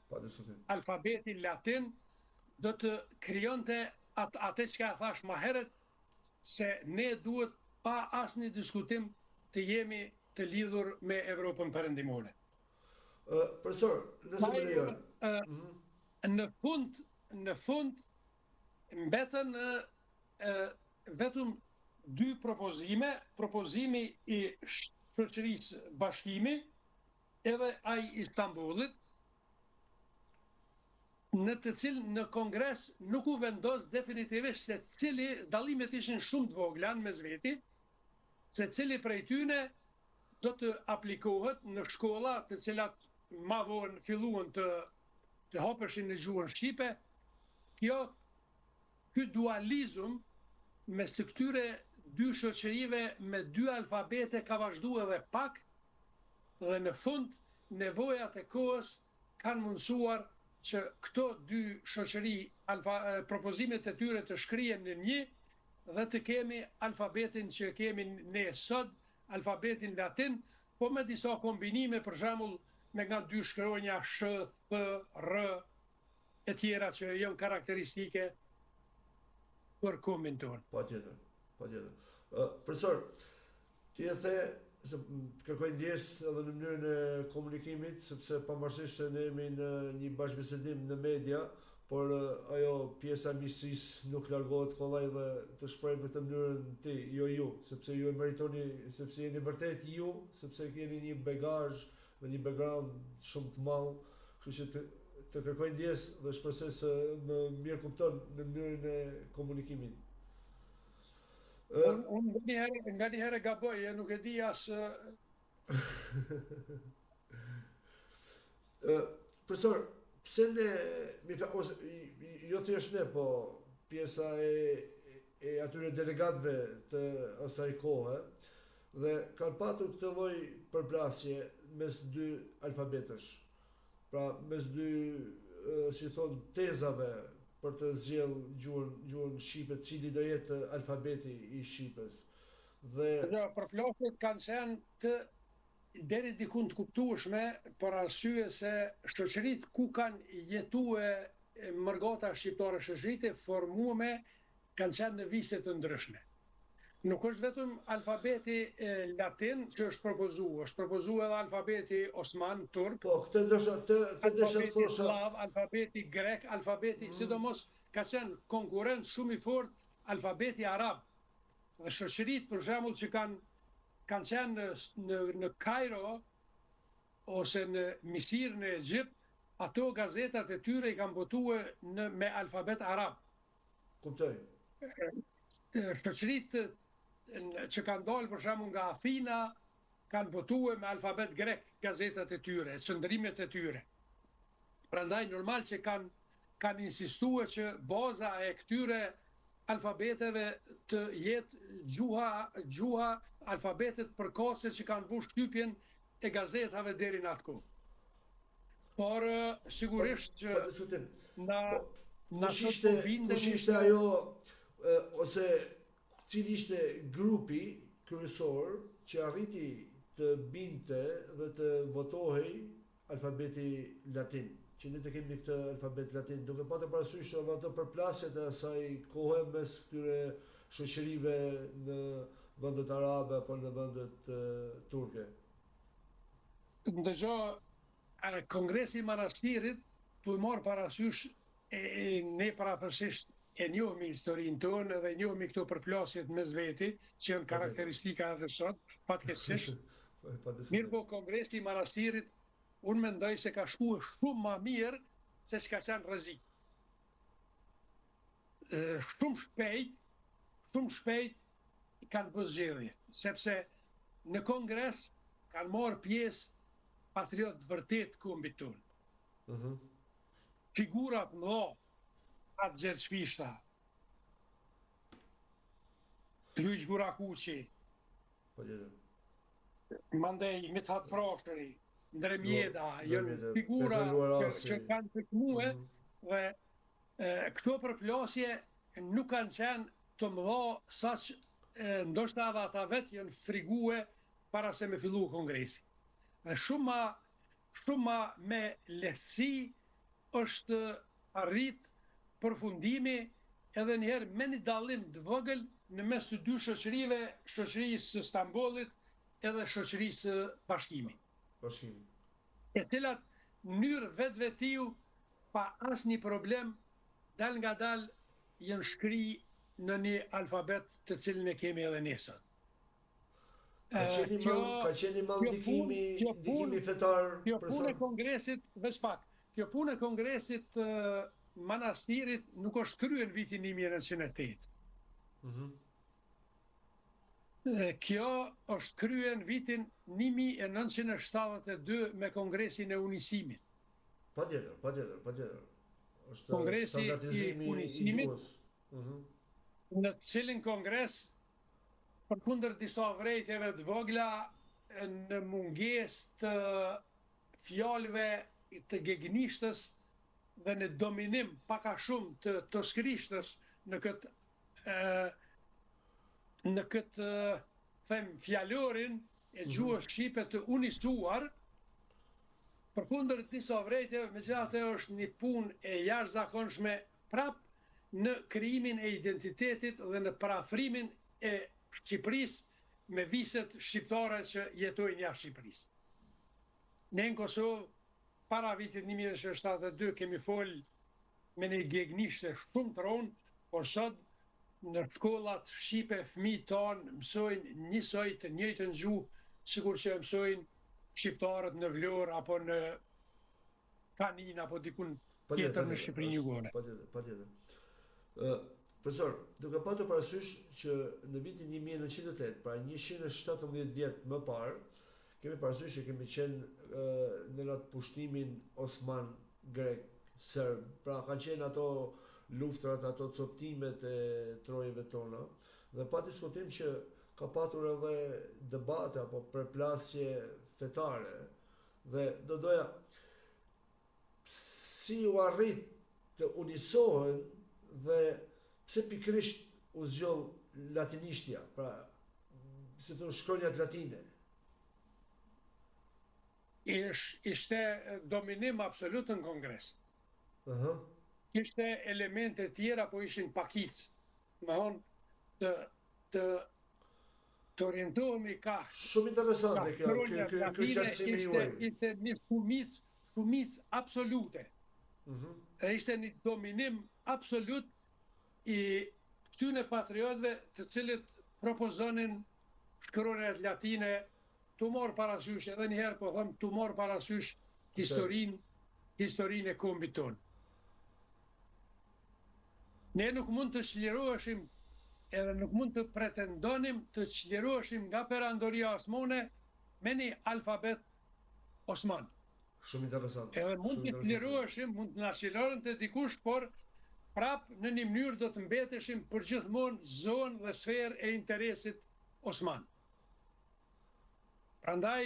Speaker 3: alfabeti latin do të krijonte atë që ka thash më herët, se ne duhet pa asnjë diskutim të jemi të lidhur me Evropën perëndimore.
Speaker 2: Profesor, nëse më lejon.
Speaker 3: Në fund mbetën vetëm 2 propozime, propozimi i shoqërisë Bashkimi edhe ai i Stambollit, në të cilën në kongres nuk u vendos definitivisht se cili, dallimet ishin shumë të vogla mes veti, se cili prej tyne do të aplikohet në shkolla të cilat ma vonë filluan të hapeshin në gjuhën shqipe. Ky dualizëm mes të këtyre 2 shoqërive me 2 alfabete ka vazhduar edhe pak, dhe në fund nevojat e kohës kanë mundësuar që këto 2 shoqëri, propozimet e tyre të shkrihen në një dhe të kemi alfabetin që kemi ne sot, alfabetin latin, po me disa kombinime, për shembull me nga 2 shkronja sh, th, r e tjera që janë karakteristike për kombin tonë.
Speaker 2: Patjetër. Profesor, ti e the se të kërkoj ndjesë edhe në mënyrën e komunikimit, sepse pavarësisht se ne jemi në një bashkëbisedim në media, por ajo pjesa e miqësisë nuk largohet kollaj dhe të shpreh në këtë mënyrën ti, jo ju, sepse ju e meritoni, sepse jeni vërtet ju, sepse keni një bagazh dhe një background shumë të madh, kështu që të kërkoj ndjesë dhe shpresoj se më mirë kupton në mënyrën e komunikimit.
Speaker 3: Unë nga një herë gaboj, nuk e di as...
Speaker 2: Profesor, pse ne, jo thjesht ne, po pjesa e atyre delegatëve të asaj kohe, dhe kanë patur këtë lloj përplasje mes 2 alfabetësh. Pra, mes 2, si thon, tezave për të zgjell gjuhën shqipe, cili do jetë alfabeti i shqipes. Dhe
Speaker 3: përplasjet kanë qenë të deri diku të kuptueshme për arsye se shoqëritë ku kanë jetue mërgata shqiptare, shoqëritë e formueme kanë qenë në vise të ndryshme. Nuk është vetëm alfabeti latin që është propozuar edhe alfabeti osman, turk,
Speaker 2: po, këtë desha
Speaker 3: alfabeti
Speaker 2: thosha.
Speaker 3: slav, alfabeti grek, alfabeti sidomos ka qenë konkurrent shumë i fort alfabeti arab. Dhe shoqëritë për shembull që kanë qenë në Kairo ose në Misir në Egjipt, ato gazetat e tyre i kanë botuar me alfabet arab.
Speaker 2: Kuptoj.
Speaker 3: Shoqëritë që kanë dalë për shembull nga Athina kanë botuar me alfabet grek gazetat e tyre, çndrimet e tyre. Prandaj normal që kanë insistuar që baza e këtyre alfabeteve të jetë gjuha alfabetet përkohëse që kanë bërë shtypjen e gazetave deri në atë kohë. Por sigurisht që
Speaker 2: kush ishte ajo ose cili ishte grupi kryesor që arriti të binte dhe të votohej alfabeti latin, që ne të kemi këtë alfabet latin, duke patur parasysh edhe ato përplasjet e asaj kohe mes këtyre shoqërive në vendet arabe apo në vendet turke.
Speaker 3: Ndërsa Kongresi i Manastirit tu marr parasysh ne parafërsisht e njohemi historinë tonë dhe njohemi këto përplasjet mes veti, që janë karakteristika edhe sot, fatkeqësisht. Mirë po, Kongresi i Manastirit, unë mendoj se ka shkuar shumë ma mirë se s'ka qenë rrezik. Shumë shpejt kanë bërë zgjedhje, sepse në Kongres kanë marrë pjesë patriot vërtet kombit tonë. Figurat mëdha, atë Gjergj Fishta, Luiç Gurakuqi, mandej Mithat Frashëri, Ndre Mjeda, janë figura që kanë përkëmue dhe këto përplasje nuk kanë qenë të mëdha saq ndoshta edhe ata vetë janë frigue para se me fillu kongresi. Dhe shumë ma me lehtësi është arrit përfundimi edhe njëherë me një dallim të vogël në mes të dy shoqërive, shoqërisë së Stambollit edhe shoqërisë së Bashkimit. E cilat mënyrë vetvetiu pa asnjë problem dal nga dal janë shkri në një alfabet të cilin e kemi edhe ne sot.
Speaker 2: Ka qenë mal ndikimi fetar.
Speaker 3: Kjo punë e Kongresit, veç pak, kjo punë e Kongresit Manastirit nuk është kryer në vitin 1908. Kjo është kryer në vitin 1972 me Kongresin e Unisimit.
Speaker 2: Patjetër. Është
Speaker 3: Kongresi i Unisimit, në cilin kongres, përkundër disa vrejtjeve të vogla, në mungesë të fjalëve të gegnishtës dhe në dominim paka shumë të toskrishtës në këtë fjalorin e gjuhës shqipe të unisuar, përkundër disa vrejtjeve, megjithatë është një punë e jashtëzakonshme prap në krijimin e identitetit dhe në parafrimin e Shqipërisë me viset shqiptare që jetojnë jashtë Shqipërisë. Ne në Kosovë, para vitit 1972, kemi folë me një gegnishte shumë të ronë, por sot në shkollat shqipe fëmijët tanë mësojnë njësoj të njëjtën gjuhë, sikur që mësojnë shqiptarët në Vlorë apo në Kanin apo dikun tjetër në Shqipërinë Jugore.
Speaker 2: Patjetër. Profesor, duke patur parasysh që në vitin 1908, pra 117 vjet më parë, kemi parasysh që kemi qenë në atë pushtimin Osman grek, serb, pra kanë qenë ato luftrat, ato coptimet e trojeve tona, dhe pa diskutim që ka patur edhe debate apo përplasje fetare, dhe do doja si u arrit të unisohen dhe pse pikërisht u zgjoll latinishtja, pra si thonë shkronjat latine.
Speaker 3: Ishte dominim absolut në Kongres. Ishte elemente tjera, po ishin pakic. Me thonë të orientohemi ka
Speaker 2: Shumë interesante kjo qartësimi juaj.
Speaker 3: Ishte një shumic absolute. E ishte një dominim absolut i këtyne patriotëve të cilët propozonin shkronjat latine të morë parasysh, edhe njëherë po thëmë të morë parasysh historinë e kombit tonë. Ne nuk mund të çliroheshim edhe nuk mund të pretendonim të çliroheshim nga perandoria osmane me një alfabet osman.
Speaker 2: Shumë interesant.
Speaker 3: Edhe mund të çliroheshim, mund të na çlirohen të dikush, por prap në një mënyrë do të mbeteshim përgjithmonë zonë dhe sferë e interesit osman. Prandaj,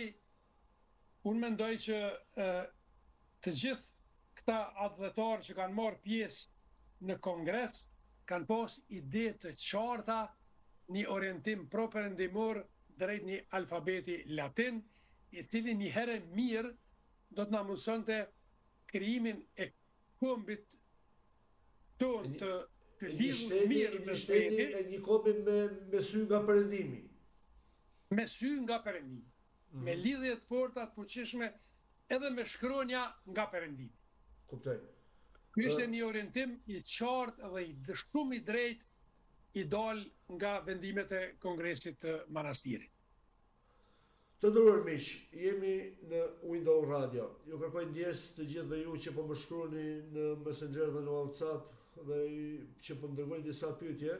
Speaker 3: unë mendoj që të gjithë këta adhëtar që kanë marrë pjesë në Kongres, kanë pas ide të qarta, një orientim properëndimor drejt një alfabeti latin, i cili një herë mirë do të na mësonte krijimin e kombit tonë të lidhur mirë me
Speaker 2: shteti e një kombi me sy nga perëndimi.
Speaker 3: Me sy nga perëndimi. Me lidhje të forta të fuqishme edhe me shkronja nga perëndimi.
Speaker 2: Kuptoj.
Speaker 3: Ky ishte një orientim i qartë dhe shumë i drejtë i dal nga vendimet e Kongresit të Manastirit.
Speaker 2: Të nderuar miq, jemi në Window Radio. Ju kërkoj ndjes të gjithëve ju që po më shkruani në Messenger dhe në WhatsApp dhe që po më dërgojnë disa pyetje,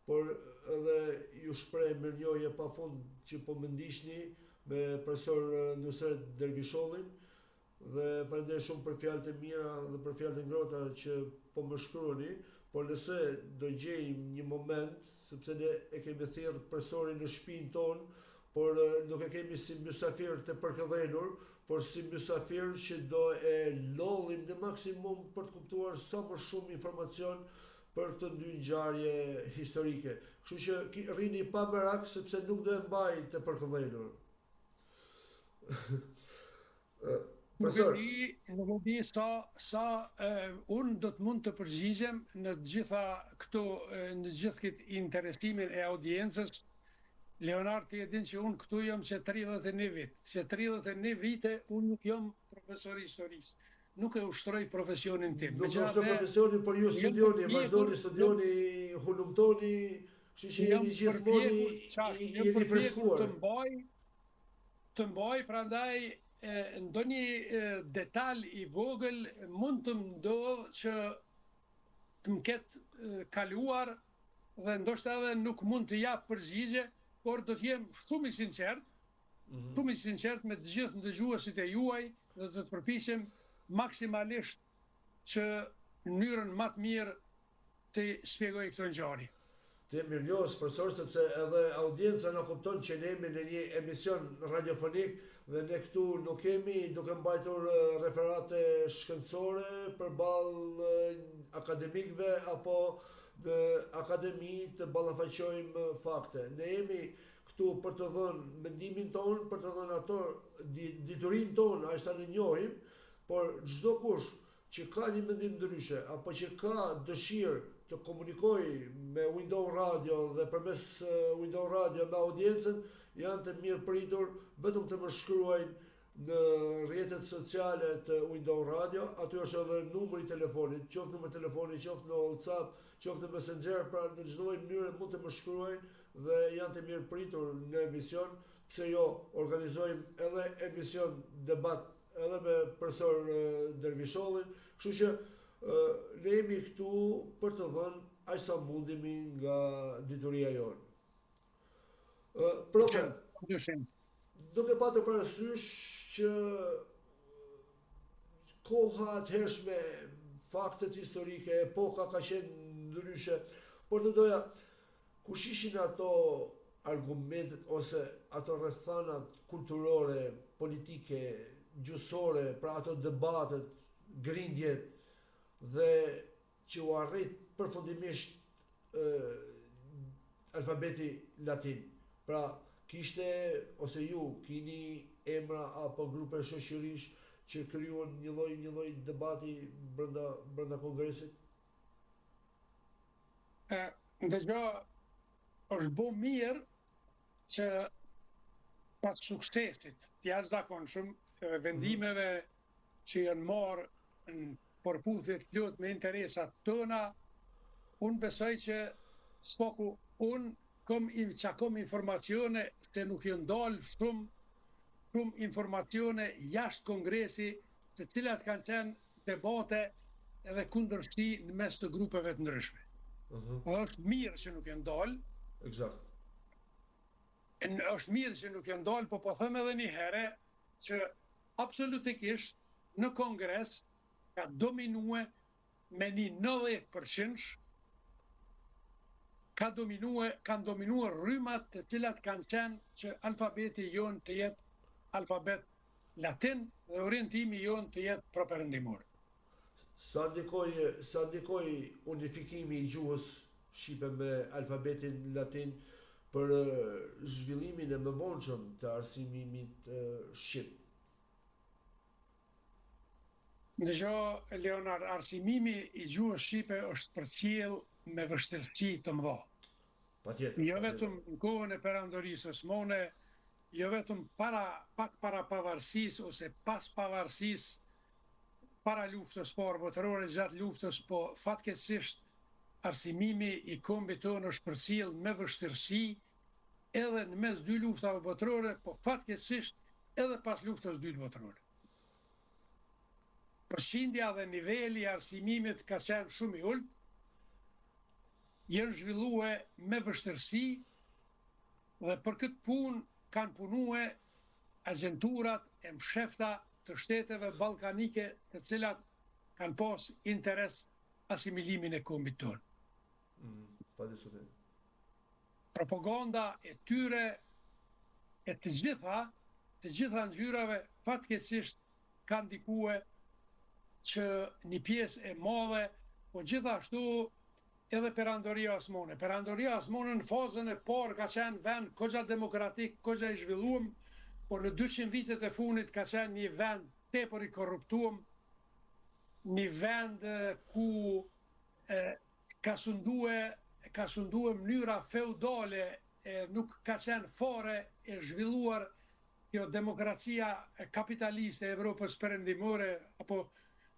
Speaker 2: por edhe ju shpreh mirënjohje pafund që po më ndiqni me profesor Nusret Dervishollin dhe falenderoj shumë për fjalët e mira dhe për fjalët e ngrohta që po më shkruani, por nëse do gjejmë një moment, sepse ne e kemi thirrë profesorin në shtëpinë tonë, por nuk e kemi si mysafir të përkëdhenur, por si mysafir që do e lollim në maksimum për të kuptuar sa më shumë informacion për të dy ngjarje historike. Kështu që rrini pa merak sepse nuk do e mbaj të përkëdhenur.
Speaker 3: Nuk e di sa unë do të mund të përgjigjem në gjitha këto, në gjithë këtë interesimin e audiencës. Leonard, ti e din që unë këtu jam që 31 vit. Që 31 vite unë nuk jam profesor historisë. Nuk e ushtroj profesionin tim.
Speaker 2: Nuk e ushtroj profesionin, por ju studioni, vazhdoni, hulumtoni, kështu që jeni gjithmonë i rifreskuar.
Speaker 3: Të mbaj, prandaj ndonjë detal i vogël mund të ndodhë që të më ketë kaluar dhe ndoshta edhe nuk mund të jap përgjigje, por do të jem shumë i sinqert me të gjithë ndëgjuesit e juaj dhe do të përpiqem maksimalisht që në mënyrën më të mirë të shpjegoj këtë ngjarje.
Speaker 2: Të mirënjohës profesor, sepse edhe audienca na kupton që ne jemi në një emision radiofonik dhe ne këtu nuk kemi duke mbajtur referate shkencore përballë akademikëve apo në akademi të ballafaqojmë fakte. Ne jemi këtu për të dhënë mendimin tonë, për të dhënë ato diturinë tonë, aq sa ne njohim, por çdo kush që ka një mendim ndryshe apo që ka dëshirë të komunikoj me Window Radio dhe përmes Window Radio me audiencën, janë të mirë pritur vetëm të më shkruajnë në rrjetet sociale të Window Radio, aty është edhe numri i telefonit, qoftë numër telefoni, qoftë në WhatsApp, qoftë në Messenger, pra në çdo lloj mënyre mund të më shkruajnë dhe janë të mirë pritur në emision, pse jo organizojmë edhe emision debat edhe me profesor Dervishollin, kështu që ne jemi këtu për të dhënë aq sa mundemi nga dituria jonë. Profe, duke patur parasysh që koha të hershme, faktet historike, epoka ka qenë ndryshe, por të doja, kush ishin ato argumentet ose ato rrethanat kulturore, politike, gjusore, pra ato debatet, grindjet, dhe që u arrit përfundimisht alfabeti latin. Pra, kishte, ose ju, kini emra apo grupe shoqërish që krijuan një lloj debati brenda kongresit?
Speaker 3: Ndërsa është bo mirë që pas suksesit të jashtëzakonshëm vendimeve që janë marrë në përputhje të plot me interesat tona, unë besoj që spoku unë kam informacione se nuk janë dalë shumë informacione jashtë kongresi, të cilat kanë qenë debate edhe kundërshti në mes të grupeve të ndryshme. Është mirë që nuk janë dalë.
Speaker 2: Eksakt.
Speaker 3: Është mirë që nuk janë dalë, po them edhe një herë që absolutikisht në kongres ka dominue me një 90% kanë dominuar rrymat të cilat kanë qenë që alfabeti jonë të jetë alfabet latin dhe orientimi jonë të jetë properëndimor.
Speaker 2: Sa ndikoi unifikimi i gjuhës shqipe me alfabetin latin për zhvillimin e mëvonshëm të arsimimit shqip?
Speaker 3: Ndërsa Leonard, arsimimi i gjuhës shqipe është përcjell me vështirësi të mëdha.
Speaker 2: Patjetër.
Speaker 3: Jo vetëm në kohën e perandorisë osmane, jo vetëm pak para pavarësisë ose pas pavarësisë, para luftës parë botërore, gjatë luftës, po fatkeqësisht arsimimi i kombit tonë është përcjell me vështirësi edhe në mes dy luftave botërore, po fatkeqësisht edhe pas luftës dytë botërore. Përqindja dhe niveli i arsimimit ka qenë shumë i ulët, janë zhvilluar me vështirësi dhe për këtë punë kanë punuar agjenturat e mshefta të shteteve ballkanike të cilat kanë pas interes asimilimin e kombit tonë.
Speaker 2: Pa diskutim.
Speaker 3: Propaganda e tyre e të gjitha ngjyrave fatkeqësisht kanë ndikuar që një pjesë e madhe, po gjithashtu edhe perandoria osmane. Perandoria osmane në fazën e parë ka qenë vend kogja demokratik, kogja i zhvilluar, por në 200 vitet e funit ka qenë një vend tepër i korruptuar, një vend ku ka sundue mënyra feudale, nuk ka qenë fare e zhvilluar kjo demokracia kapitaliste e Evropës perëndimore, apo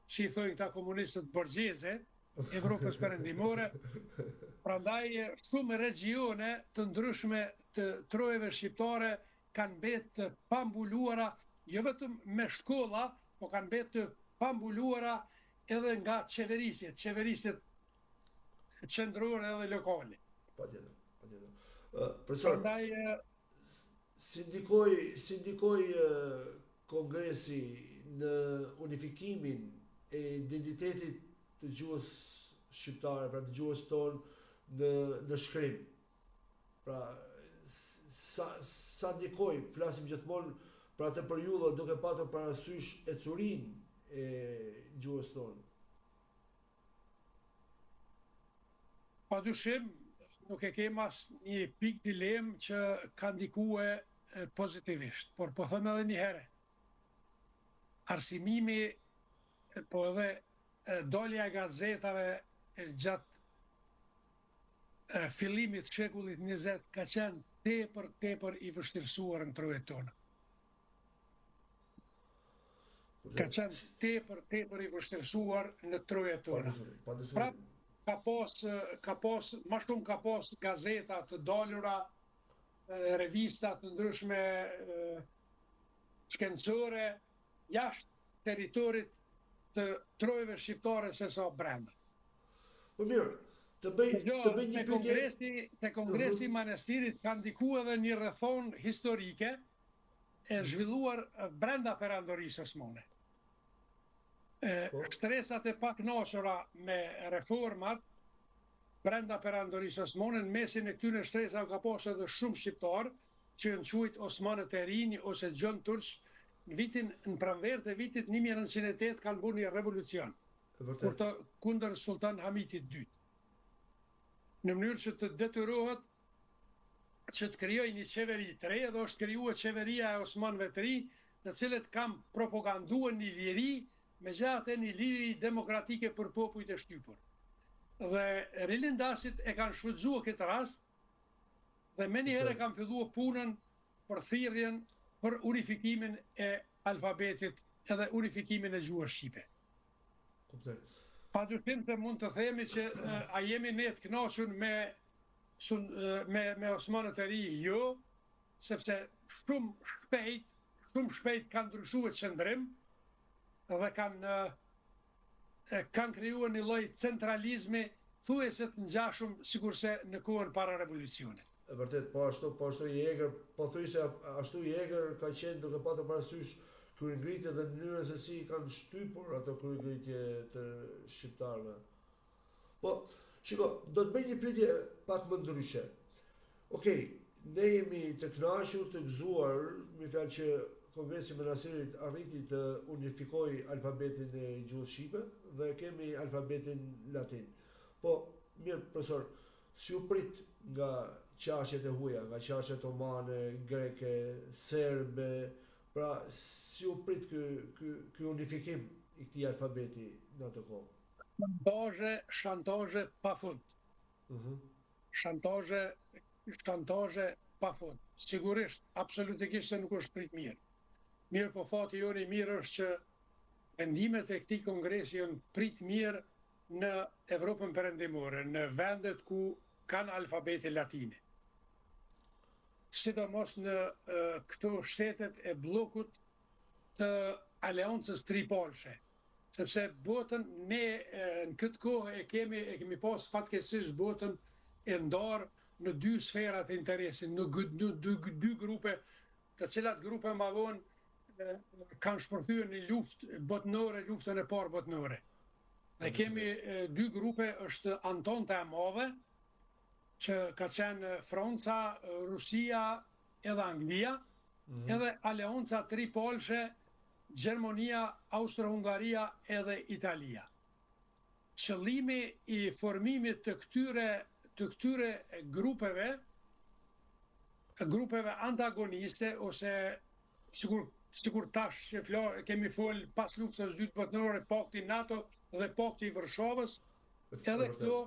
Speaker 3: që i thojnë këta komunistët borgjeze, Evropës perëndimore. Prandaj shumë regjione të ndryshme të trojeve shqiptare kanë mbetë të pambuluara, jo vetëm me shkolla, po kanë mbetë të pambuluara edhe nga qeverisjet qendrore edhe lokale.
Speaker 2: Patjetër. Profesor, si ndikoi kongresi në unifikimin e identitetit të gjuhës shqiptare, pra të gjuhës tonë në shkrim? Pra, sa ndikoi, flasim gjithmonë për atë periudhë duke patur parasysh ecurinë e gjuhës tonë.
Speaker 3: Padyshim, nuk e kem as një pikë dilemë që ka ndikuar pozitivisht, por po them edhe një herë, arsimimi, po edhe dolja e gazetave gjatë fillimit të shekullit 20 ka qenë tepër i vështirësuar në trojet tona. Ka qenë tepër i vështirësuar në trojet tona. Prap ka pas gazeta të dalura, revista të ndryshme shkencore jashtë territorit të trojeve shqiptare se sa brenda.
Speaker 2: Po mirë, të bëj një pyetje.
Speaker 3: Te kongresi i Manastirit ka ndikuar edhe një rrethon historike e zhvilluar brenda perandorisë osmane. Shtresat e pakënaqura me reformat brenda perandorisë osmane, në mesin e këtyre shtresave ka pas edhe shumë shqiptar që janë quajtur Osmanët e rinj ose Gjën Turq, në pranverë të vitit 1908 kanë bërë një revolucion. kundër Sultan Hamidit II. Në mënyrë që të detyrohet që të krijojë një qeveri të re, dhe është krijuar qeveria e Osmanëve të ri, të cilët kanë propaganduar një liri, megjithatë një liri demokratike për popujt e shtypur. Dhe rilindasit e kanë shfrytzuar këtë rast dhe me njëherë kanë filluar punën për thirrjen për unifikimin e alfabetit edhe unifikimin e gjuhës shqipe. Padyshim se mund të themi që a jemi ne të kënaqur me Osmanët e ri, jo, sepse shumë shpejt kanë ndryshuar qëndrim dhe kanë krijuar një lloj centralizmi thuajse të ngjashëm sikurse në kohën para revolucionit.
Speaker 2: E vërtet, po ashtu i egër, po thuj se ashtu i egër ka qenë duke patur parasysh kryengritje dhe mënyrën se si kanë shtypur ato kryengritje të shqiptarëve. Po, shiko, do të bëj një pyetje pak më ndryshe. Okej, ne jemi të kënaqur, të gëzuar, me fjalë që Kongresi i Menasirit arriti të unifikojë alfabetin e gjuhës shqipe dhe kemi alfabetin latin. Po, mirë, profesor, si u prit nga qasjet e huaja, nga qasjet omane, greke, serbe, pra si u prit ky unifikim i këtij alfabeti në atë kohë?
Speaker 3: Shantazhe pafund. Shantazhe pafund. Sigurisht, absolutikisht nuk është prit mirë. Mirë, po fati joni mirë është që mendimet e këtij kongresi janë prit mirë në Evropën perëndimore, në vendet ku kanë alfabetin latin. Sidomos në këto shtetet e bllokut të Aleancës Tripolshe. Sepse botën ne në këtë kohë e kemi pas fatkeqësisht botën e ndarë në dy sfera të interesit, në dy grupe, të cilat grupe më vonë kanë shpërthyer një luftë botnore, luftën e parë botnore. Dhe kemi dy grupe, është Antonta e Madhe, që ka qenë Franca, Rusia edhe Anglia, edhe Aleanca Tripolshe, Gjermania, Austro-Hungaria edhe Italia. Qëllimi i formimit të këtyre grupeve antagoniste, ose sikur tash që kemi fol pas luftës së dytë botnore, pakti NATO dhe pakti i Varshavës, edhe këto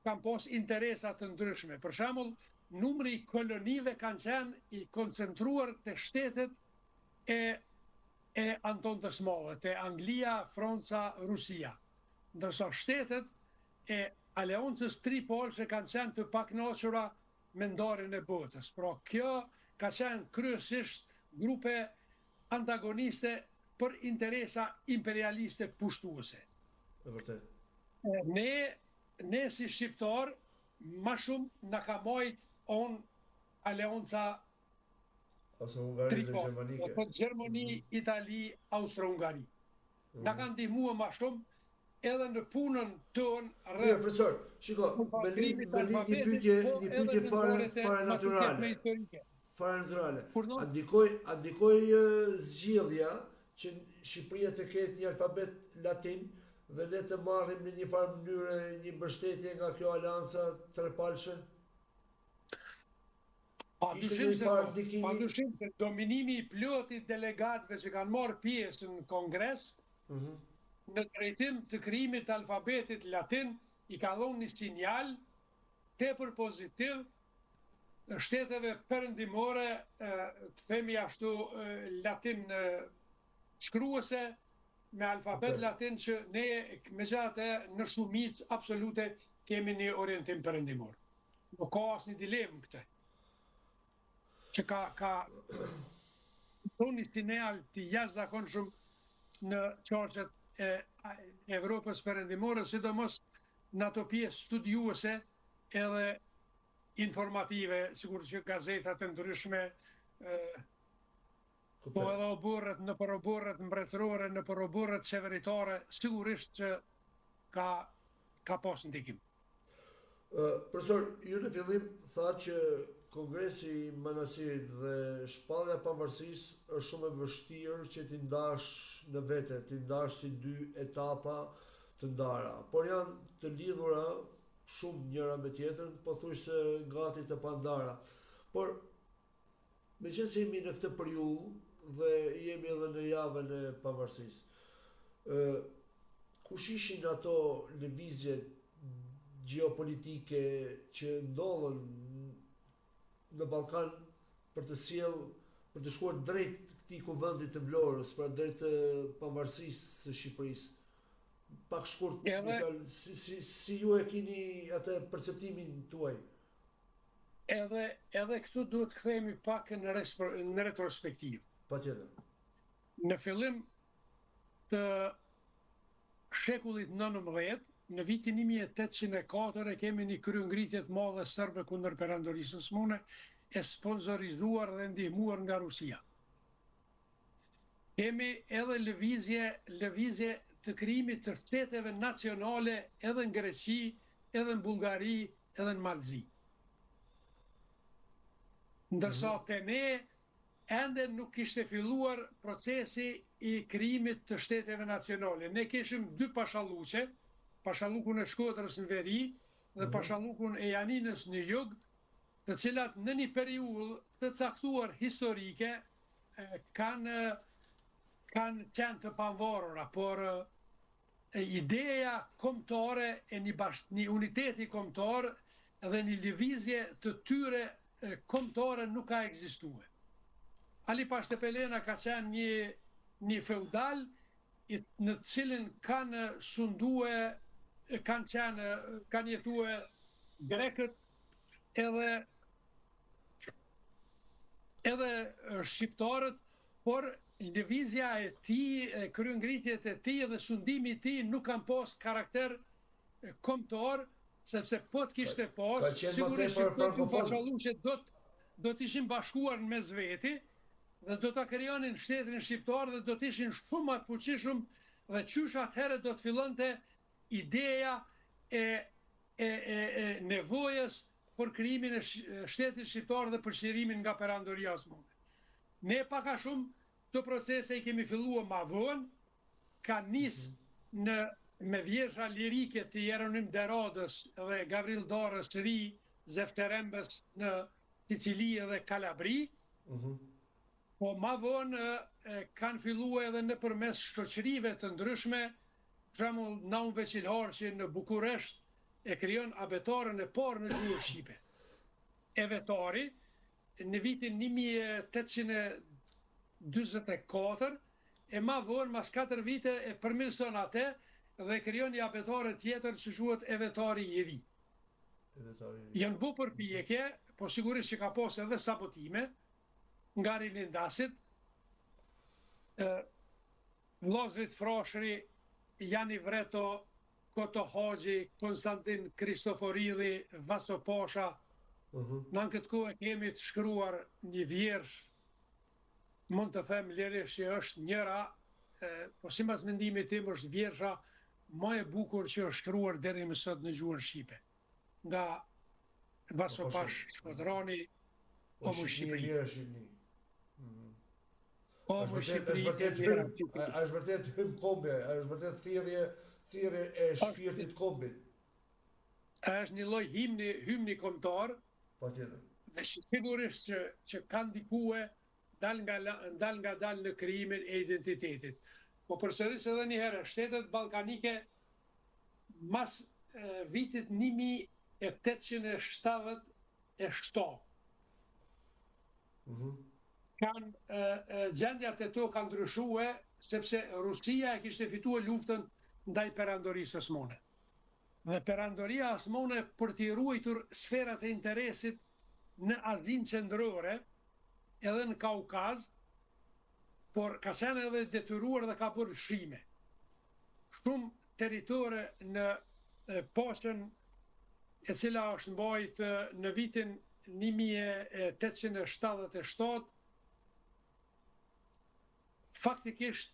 Speaker 3: kanë pas interesat të ndryshme. Për shembull, numri i kolonive kanë qenë i koncentruar te shtetet e Antontës Madhe, te Anglia, Franca, Rusia. Ndërsa shtetet e Aleancës Tripolshe kanë qenë të pakënaqura me ndarjen e botës. Pra kjo ka qenë kryesisht grupe antagoniste për interesa imperialiste pushtuese. Ne si shqiptar, ma shumë na ka majt Aleanca Tripolshe, Gjermani, Itali, Austro-Hungari. Na kanë ndihmuar ma shumë edhe në punën tonë
Speaker 2: rreth. Profesor, shiko, me lidh një pyetje fare natyrale. Fare natyrale. A ndikoi zgjedhja që Shqipëria të ketë një alfabet latin dhe ne të marrim në një farë mënyrë një mbështetje nga kjo aleanca trepalshe?
Speaker 3: Padyshim se dominimi i plotë i delegatëve që kanë marrë pjesë në kongres në drejtim të krijimit të alfabetit latin i ka dhënë një sinjal tepër pozitiv shteteve perëndimore, të themi ashtu, latin shkruese me alfabet latin, që ne megjithatë në shumicë absolute kemi një orientim perëndimor. Nuk ka asnjë dilemë këtë. Që ka një sinjal të jashtëzakonshëm në çështjet e Evropës perëndimore, sidomos në ato pjesë studiuese edhe informative, sikur që gazetat e ndryshme, po edhe oborret, në për oborret mbretërore, në për oborret qeveritare, sigurisht që ka pas ndikim.
Speaker 2: Profesor, ju në fillim tha që Kongresi i Manasirit dhe shpallja e pavarësisë është shumë e vështirë që t'i ndash në vete, t'i ndash si dy etapa të ndara, por janë të lidhura shumë njëra me tjetrën, pothuajse gati të pandara. Por meqenëse jemi në këtë periudhë dhe jemi edhe në javën e pavarësisë, kush ishin ato lëvizje gjeopolitike që ndodhen në Ballkan për të shkuar drejt këtij kuvendi të Vlorës, pra drejt pavarësisë së Shqipërisë? Pak shkurt, si ju e keni atë perceptimin tuaj?
Speaker 3: Edhe këtu duhet të kthehemi pak në retrospektivë.
Speaker 2: Patjetër.
Speaker 3: Në fillim të shekullit 19, në vitin 1804 e kemi një kryengritje të madhe serbe kundër Perandorisë Osmane, e sponsorizuar dhe ndihmuar nga Rusia. Kemi edhe lëvizje të krijimit të shteteve nacionale edhe në Greqi, edhe në Bullgari, edhe në Malzi. Ndërsa te ne ende nuk kishte filluar procesi i krijimit të shteteve nacionale. Ne kishim dy pashalluqe, pashallukun e Shkodrës në veri dhe pashallukun e Janinës në jug, të cilat në një periudhë të caktuar historike kanë qenë të pavarura, por ideja kombëtare e një uniteti kombëtar dhe një lëvizje të tyre kombëtare nuk ka ekzistuar. Ali Pashtepelena ka qenë një feudal në të cilin kanë jetue grekët edhe shqiptarët, por lëvizja e tij, kryengritjet e tij dhe sundimi i tij nuk kanë pas karakter kombëtar, sepse po të kishte pas, sigurisht që do të ishin bashkuar në mes veti dhe do ta krijonin shtetin shqiptar dhe do të ishin shumë më të fuqishëm dhe qysh atëherë do të fillonte ideja e nevojës për krijimin e shtetit shqiptar dhe përqirimin nga Perandoria Osmane. Ne pak a shumë të procese i kemi filluar ma vonë, ka nis me vjersha lirike të Jeronim Derodës dhe Gavril Dorës të ri, Zefterembes në Sicili dhe Kalabri, po ma vonë kanë filluar edhe nëpërmes shoqërive të ndryshme, për shembull Naum Veçilhar që në Bukuresht e krijon abetarën e parë në gjuhën shqipe. Evetari në vitin 1844 e ma vonë mas 4 vite e përmirëson atë dhe krijon një abetare tjetër që quhet Evetari i ri. Janë bu përpjekje, po sigurisht që ka pas edhe sabotime nga rilindasit, vllazërit Frashëri, Jani Vreto, Koto Haxhi, Konstantin Kristoforidhi, Vaso Pasha. Në këtë kohë kemi të shkruar një vjersh, mund të them lirisht që është njëra, po sipas mendimit tim është vjersha më e bukur që është shkruar deri më sot në gjuhën shqipe. Nga Vaso Pash Shkodrani, Omu Shqipëri. Omu Shqipëri.
Speaker 2: Është vërtet hym kombe, është vërtet thirrje e shpirtit kombit.
Speaker 3: Është një lloj hymni kombëtar.
Speaker 2: Patjetër.
Speaker 3: Dhe sigurisht që kanë ndikue dal nga dal në krijimin e identitetit. Po përsëris edhe një herë, shtetet ballkanike mas vitit 1877 kanë gjendjat e to kanë ndryshuar sepse Rusia e kishte fituar luftën ndaj Perandorisë Osmane. Dhe Perandoria Osmane për t'i ruajtur sferat e interesit në Azinë Qendrore edhe në Kaukaz, por ka qenë edhe detyruar dhe ka bërë shime. Shumë territore në poshten e cila është mbajt në vitin 1877, faktikisht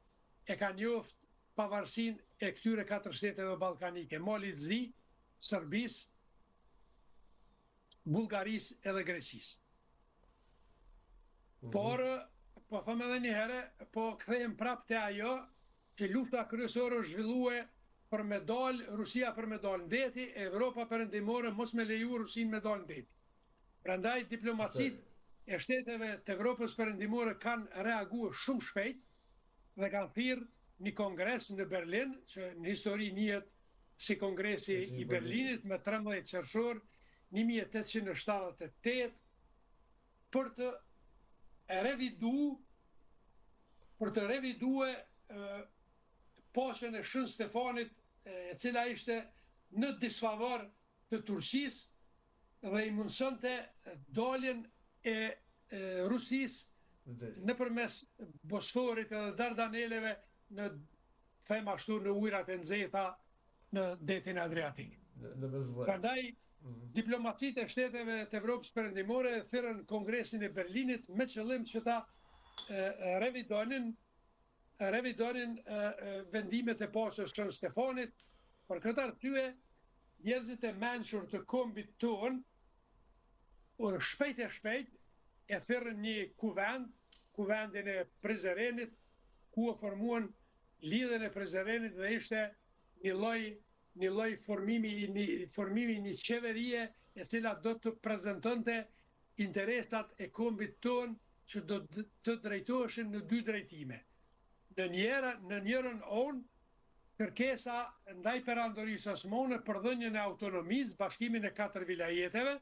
Speaker 3: e ka njoft pavarësinë e këtyre 4 shteteve ballkanike, Malit Zi, Serbisë, Bullgarisë edhe Greqisë. Por, po them edhe një herë, po kthehem prapë te ajo që lufta kryesore u zhvillue për me dalë, Rusia për me dalë ndeti, Evropa perëndimore mos me leju Rusin me dalë ndeti. Prandaj diplomacit e shteteve të Evropës perëndimore kanë reaguar shumë shpejt dhe kanë thirrë një kongres në Berlin, që në histori njihet si kongresi i Berlinit me 13 qershor 1878 për të revidue paqen e Shën Stefanit, e cila ishte në disfavor të Turqisë dhe i mundsonte daljen e Rusisë nëpërmes Bosforit edhe Dardaneleve në them ashtu në ujërat e nxehta në detin Adriatik. Prandaj diplomacitë e shteteve të Evropës perëndimore thirrën Kongresin e Berlinit me qëllim që ta revidonin vendimet e paqes Shën Stefanit. Për këtë arsye, njerëzit e mençur të kombit ton shpejt e thirrën një kuvendin e Prizrenit, ku e formuan lidhjen e Prizrenit dhe ishte një lloj formimi një qeverie e cila do të prezantonte interesat e kombit ton që do të drejtoheshin në dy drejtime. Në njërën kërkesa ndaj perandorisë osmane për dhënien e autonomisë, bashkimin e 4 vilajeteve,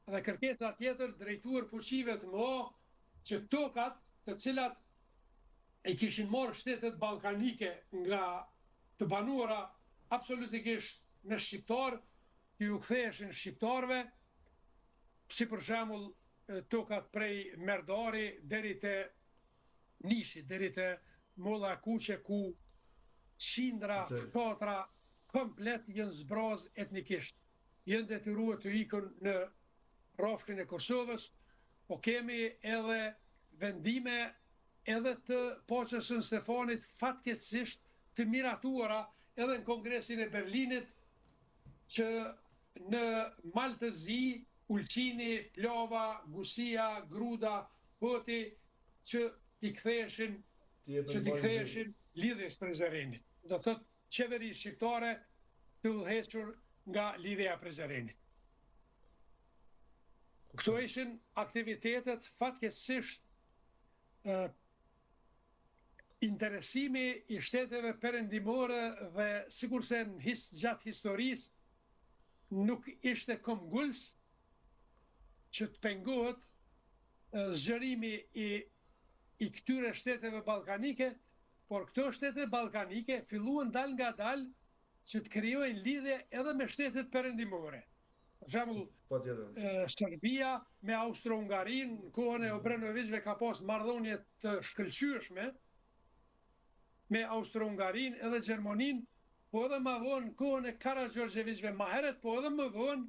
Speaker 3: dhe kërkesa tjetër drejtuar fuqive të mëdha që tokat të cilat i kishin marrë shtetet ballkanike nga të banuara absolutikisht me shqiptar, që ju ktheheshin shqiptarëve, si për shembull tokat prej Merdari deri te Nishi, deri te Molla e Kuqe, ku qindra, shkatra komplet janë zbraz etnikisht. Janë detyruar të ikën në rrafshin e Kosovës, po kemi edhe vendime edhe të paqes Shën Stefanit fatkeqësisht të miratuara edhe në Kongresin e Berlinit, që në Maltëzi, Ulqini, Plova, Gusia, Gruda, Poti, që t'i ktheheshin lidhjes Prizrenit. Do thotë qeveri shqiptare të udhëhequr nga lidhja e Prizrenit. Këto ishin aktivitetet fatkeqësisht interesimi i shteteve perëndimore dhe sikurse gjatë historisë nuk ishte komguls që të pengohet zgjerimi i këtyre shteteve ballkanike, por këto shtete ballkanike filluan dal nga dal që të krijojnë lidhje edhe me shtetet perëndimore. Për shembull, Serbia me Austro-Hungarinë në kohën e Obrenovićve ka pas marrëdhënie të shkëlqyeshme me Austro-Hungarinë edhe Gjermaninë, po edhe më vonë në kohën e Karađorđevićve më herët, po edhe më vonë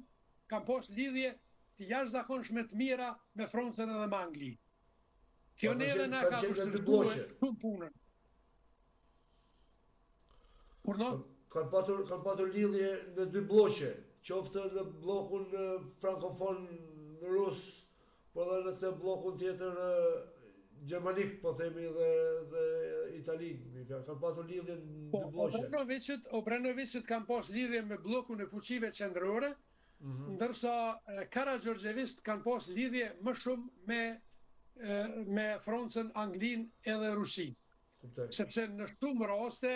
Speaker 3: kanë pas lidhje të jashtëzakonshme të mira me Francën edhe me Anglinë. Kjo neve na ka kushtuar shumë punën.
Speaker 2: Kanë patur lidhje në dy bloqe, qoftë në bllokun frankofon rus, po edhe në këtë bllokun tjetër gjermanik, po themi, dhe italin. Kanë patur lidhje në dy bloqe.
Speaker 3: Obrenovićët kanë pas lidhje me bllokun e fuqive qendrore, ndërsa Karađorđevist kanë pas lidhje më shumë me Francën, Anglinë edhe Rusinë. Sepse në shumë raste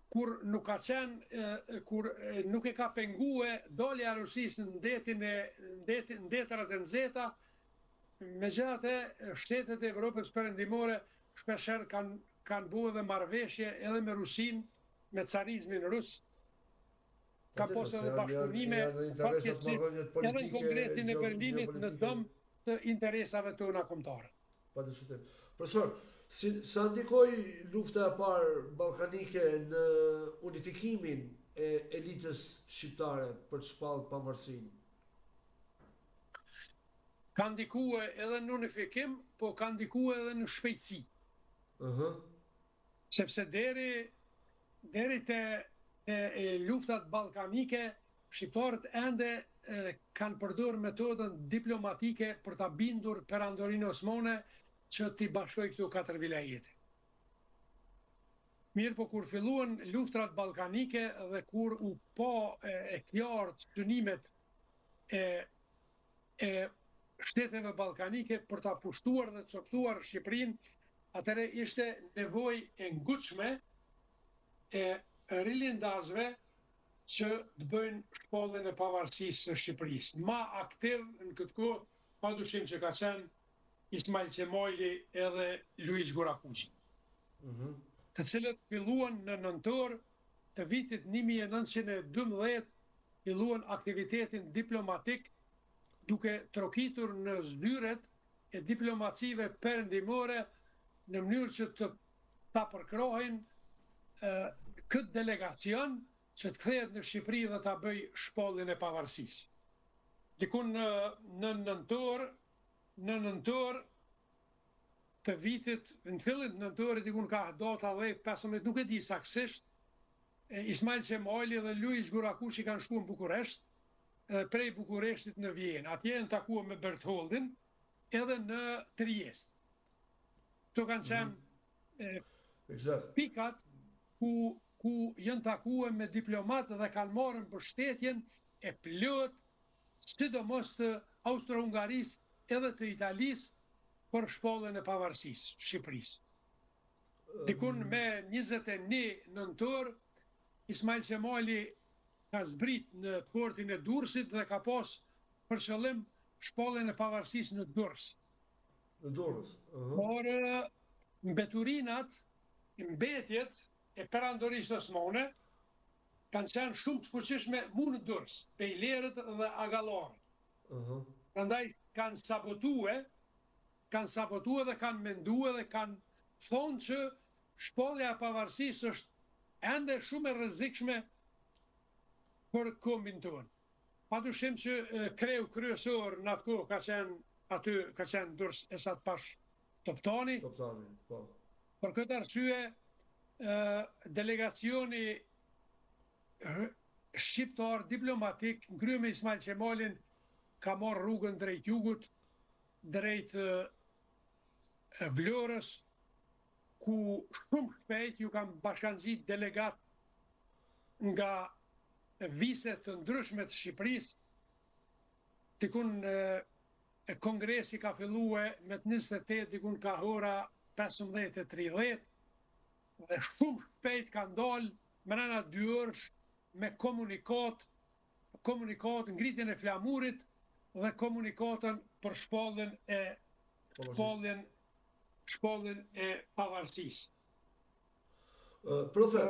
Speaker 3: kur nuk ka qenë, kur nuk e ka pengue dalja e Rusisë në ndetërat e nxehta, megjithatë shtetet e Evropës perëndimore shpeshherë kanë bërë edhe marrëveshje edhe me Rusinë, me carizmin rus. Ka pas edhe bashkëpunime edhe në Kongresin e Berlinit në dëm të interesave tona kombëtare.
Speaker 2: Profesor, sa ndikoi lufta e parë ballkanike në unifikimin e elitës shqiptare për të shpallur pavarësinë?
Speaker 3: Ka ndikuar edhe në unifikim, po ka ndikuar edhe në shpejtësi. Sepse deri te luftat ballkanike, shqiptarët ende kanë përdorur metodën diplomatike për ta bindur perandorinë osmane që t'i bashkoj këtu 4 vilajete. Mirë, po kur filluan luftrat ballkanike dhe kur u pa e qartë synimet e shteteve ballkanike për ta pushtuar dhe coptuar Shqipërinë, atëherë ishte nevojë e ngutshme e rilindazve që të bëjnë shkollën e pavarësisë së Shqipërisë. Ma aktiv në këtë kohë, padyshim që ka qenë Ismail Qemali edhe Luiz Gurakushi, të cilët filluan në nëntor të vitit 1912, filluan aktivitetin diplomatik duke trokitur në zdyret e diplomacive perëndimore në mënyrë që ta përkrohin këtë delegacion që të kthehet në Shqipëri dhe ta bëj shpollin e pavarësisë. Dikun në nëntor të vitit, në fillim të nëntorit, dikun ka data 10-15, nuk e di saktësisht, Ismail Qemali dhe Luiz Gurakushi kanë shkuar në Bukuresht, prej Bukureshtit në Vjenë. Atje janë takuar me Bertholdin edhe në Trieste. Këto kanë qenë pikat ku janë takuar me diplomatë dhe kanë marrën mbështetjen e plot, sidomos të Austro-Hungarisë edhe të Italisë për shpollën e pavarësisë Shqipërisë. Dikun me 21 nëntor, Ismail Qemali ka zbrit në portin e Durrësit dhe ka pas për qëllim shpollën e pavarësisë në Durrës.
Speaker 2: Në Durrës.
Speaker 3: Por mbeturinat, mbetjet e perandorisë osmane kanë qenë shumë të fuqishme mu në Durrës, pejlerët dhe agallarët. Prandaj kanë sabotue dhe kanë mendue dhe kanë thonë që shpollja e pavarësisë është ende shumë e rrezikshme për kombin tonë. Padyshim që kreu kryesor në atë kohë ka qenë Durrës e sa të pash Toptani.
Speaker 2: Po.
Speaker 3: Për këtë arsye, delegacioni shqiptar diplomatik në krye me Ismail Qemalin ka marrë rrugën drejt jugut, drejt Vlorës, ku shumë shpejt ju kanë bashkangjit delegat nga viset të ndryshme të Shqipërisë. Dikun kongresi ka filluar me 28, dikun ka hora 15:30 dhe shumë shpejt kanë dalë mrena 2 orësh me komunikat, ngritjen e flamurit dhe komunikatën për shpollën e pavarësisë.
Speaker 2: Profe,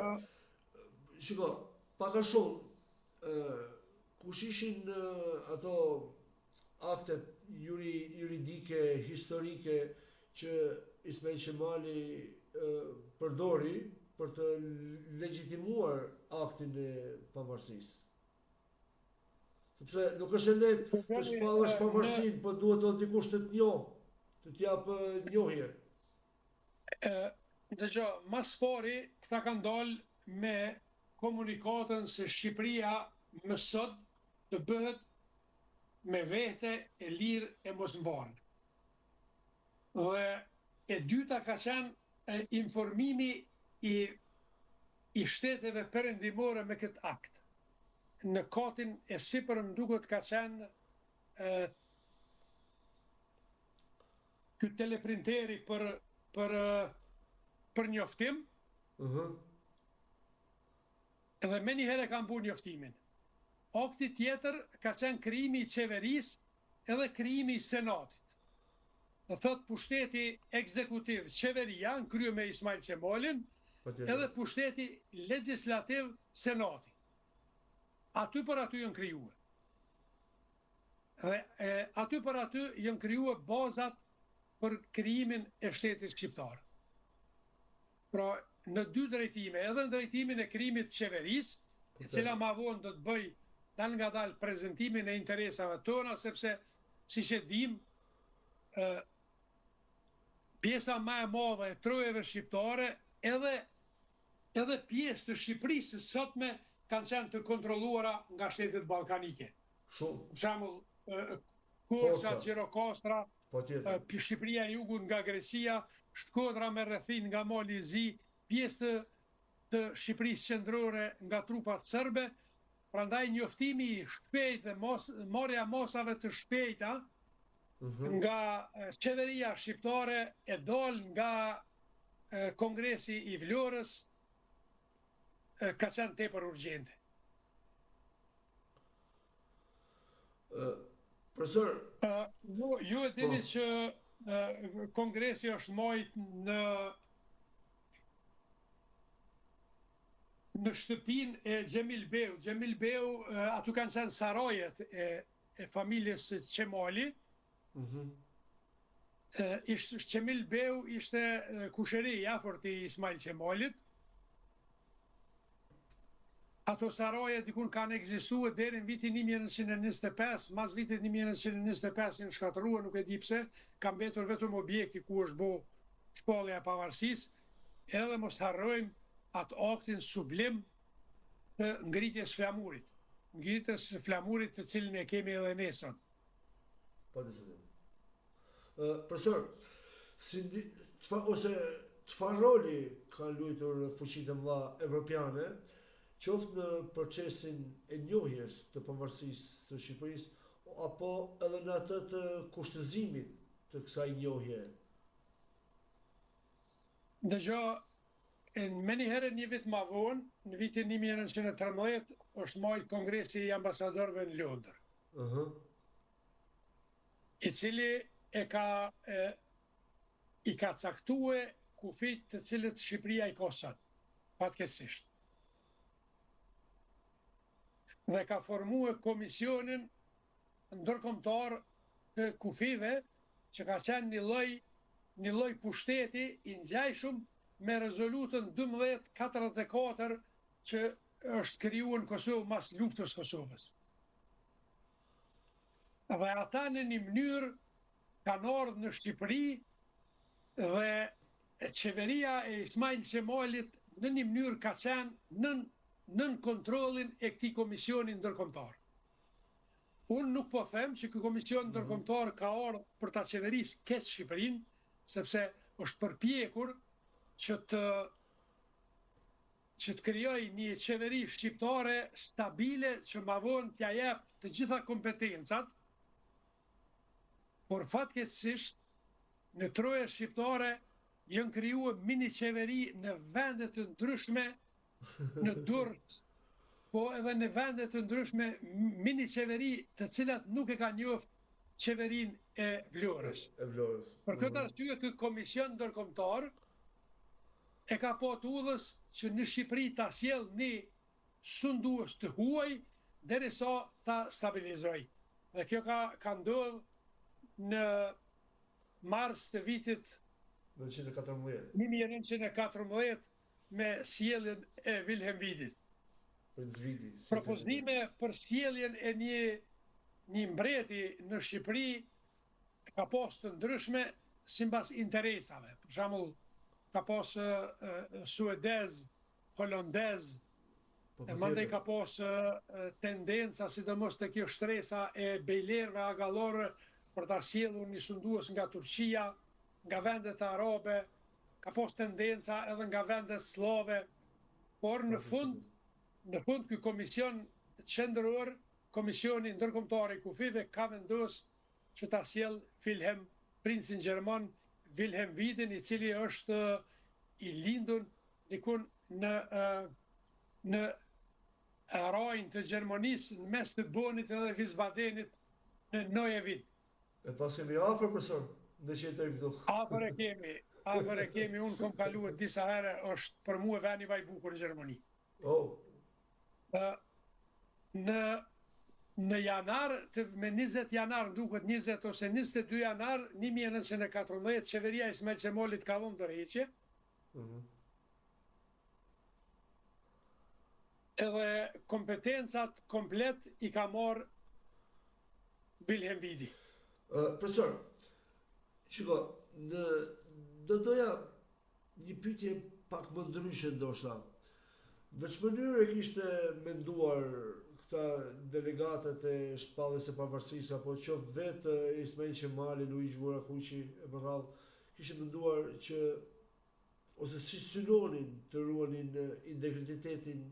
Speaker 2: shiko, paka shumë, kush ishin ato aktet juridike, historike që Ismail Qemali përdori për të legjitimuar aktin e pavarësisë? Sepse nuk është e lehtë të shpallësh pavarësinë, po duhet të dikush të njohë, të t'japë njohje.
Speaker 3: Dëgjoj, mas pari këta kanë dalë me komunikatën se Shqipëria më sot të bëhet me vete e lirë e mos mbarë. Dhe e dyta ka qenë informimi i shteteve perëndimore me këtë akt. Në katin e sipër më duket ka qenë ky teleprinteri për njoftim. Edhe me njëherë kanë bu njoftimin. Akti tjetër ka qenë krijimi i qeverisë edhe krijimi i senatit. Dhe thot pushteti ekzekutiv qeveria në krye me Ismail Qemalin, edhe pushteti legjislativ senati. Aty për aty janë krijuar. Dhe aty për aty janë krijuar bazat për krijimin e shtetit shqiptar. Pra, në 2 drejtime, edhe në drejtimin e krijimit të qeverisë, e cila ma vonë do të bëj dal nga dal prezentimin e interesave tona, sepse, siç e dim, pjesa më e madhe e trojeve shqiptare edhe pjesë të Shqipërisë sotme kanë qenë të kontrolluara nga shtetet ballkanike.
Speaker 2: Shumë.
Speaker 3: Për shembull, Korça, Gjirokastra, Shqipëria e Jugut nga Greqia, Shkodra me rrethin nga Mali i Zi, pjesë të të Shqipërisë qendrore nga trupat serbe, prandaj njoftimi i shpejt dhe marrja mosave të shpejta nga qeveria shqiptare e dol nga Kongresi i Vlorës ka qenë tepër urgjente.
Speaker 2: Profesor,
Speaker 3: ju e dini që Kongresi është marrë në shtëpinë e Xhemil Beu. Xhemil Beu, atu kanë qenë sarajet e familjes Qemali. Xhemil Beu ishte kusheri i afërt i Ismail Qemalit. Ato saraje dikun kanë ekzistuar deri në vitin 1925, mas vitit 1925 janë shkatëruar, nuk e di pse, ka mbetur vetëm objekti ku është bo shpallja e pavarësisë, edhe mos harrojmë atë aktin sublim të ngritjes flamurit. Ngritjes flamurit të cilin e kemi edhe ne sot.
Speaker 2: Pa diskutim. Profesor, çfarë roli kanë luajtur fuqitë e mëdha evropiane, qoftë në procesin e njohjes të pavarësisë së Shqipërisë, apo edhe në atë të kushtëzimit të kësaj njohje?
Speaker 3: Dëgjoj, menjëherë një vit ma vonë, në vitin 1913, është marrë Kongresi i ambasadorëve në Londër, i cili i ka caktue kufit të cilët Shqipëria i ka sot, fatkeqësisht. Dhe ka formuar komisionin ndërkombëtar të kufive që ka qenë një lloj pushteti i ngjajshëm me rezolutën 1244 që është krijuar në Kosovë mas luftës Kosovës. Dhe ata në një mënyrë kanë ardhur në Shqipëri dhe qeveria e Ismail Qemalit në një mënyrë ka qenë nën kontrollin e këtij komisioni ndërkombëtar. Unë nuk po them që ky komision ndërkombëtar ka ardhur për ta qeverisë keq Shqipërinë, sepse është përpjekur që të krijoj një qeveri shqiptare stabile që ma vonë t'ja jep të gjitha kompetencat, por fatkeqësisht në troje shqiptare janë krijuar mini qeveri në vende të ndryshme në Durrës, po edhe në vende të ndryshme mini qeveri të cilat nuk e ka njoft qeverinë e Vlorës. Për këtë arsye ky komision ndërkombëtar e ka pas udhës që në Shqipëri ta sjell një sundues të huaj derisa ta stabilizoj. Dhe kjo ka ndodhur në mars të vitit 1914 me sjelljen e Wilhelm Widit. Propozime për sjelljen e një mbreti në Shqipëri ka pas të ndryshme sipas interesave. Për shembull, ka pas suedez, holandez, mandej ka pas tendenca, sidomos te kjo shtresa e bejlerëve agallore për ta sjellur një sundues nga Turqia, nga vendet arabe, ka pas tendenca edhe nga vendet slave, por në fund ky komision qendror, komisioni ndërkombëtar i kufive ka vendosur që ta sjell princin gjerman Wilhelm Widin, i cili është i lindur dikun në rajnë të Gjermanisë, në mes të Bonit edhe Wiesbadenit në Neue Wied.
Speaker 2: E pas kemi afër, profesor, në që jetojmë këtu.
Speaker 3: Afër e kemi, unë kom kaluar disa herë, është për mua veni vaj bukur në Gjermani. Në janar, me 20 janar, duket 20 ose 22 janar 1914, qeveria e Ismail Qemalit ka dhënë dorëheqje. Edhe kompetencat komplet i ka marrë Wilhelm Widi.
Speaker 2: Profesor, shiko, do doja një pyetje pak më ndryshe ndoshta. Në çfarë mënyrë e kishte menduar këta delegatët e shpalljes së pavarësisë, apo qoftë vetë Ismail Qemali, Luigi Burakuqi e më radhë, kishin menduar që ose si synonin të ruanin integritetin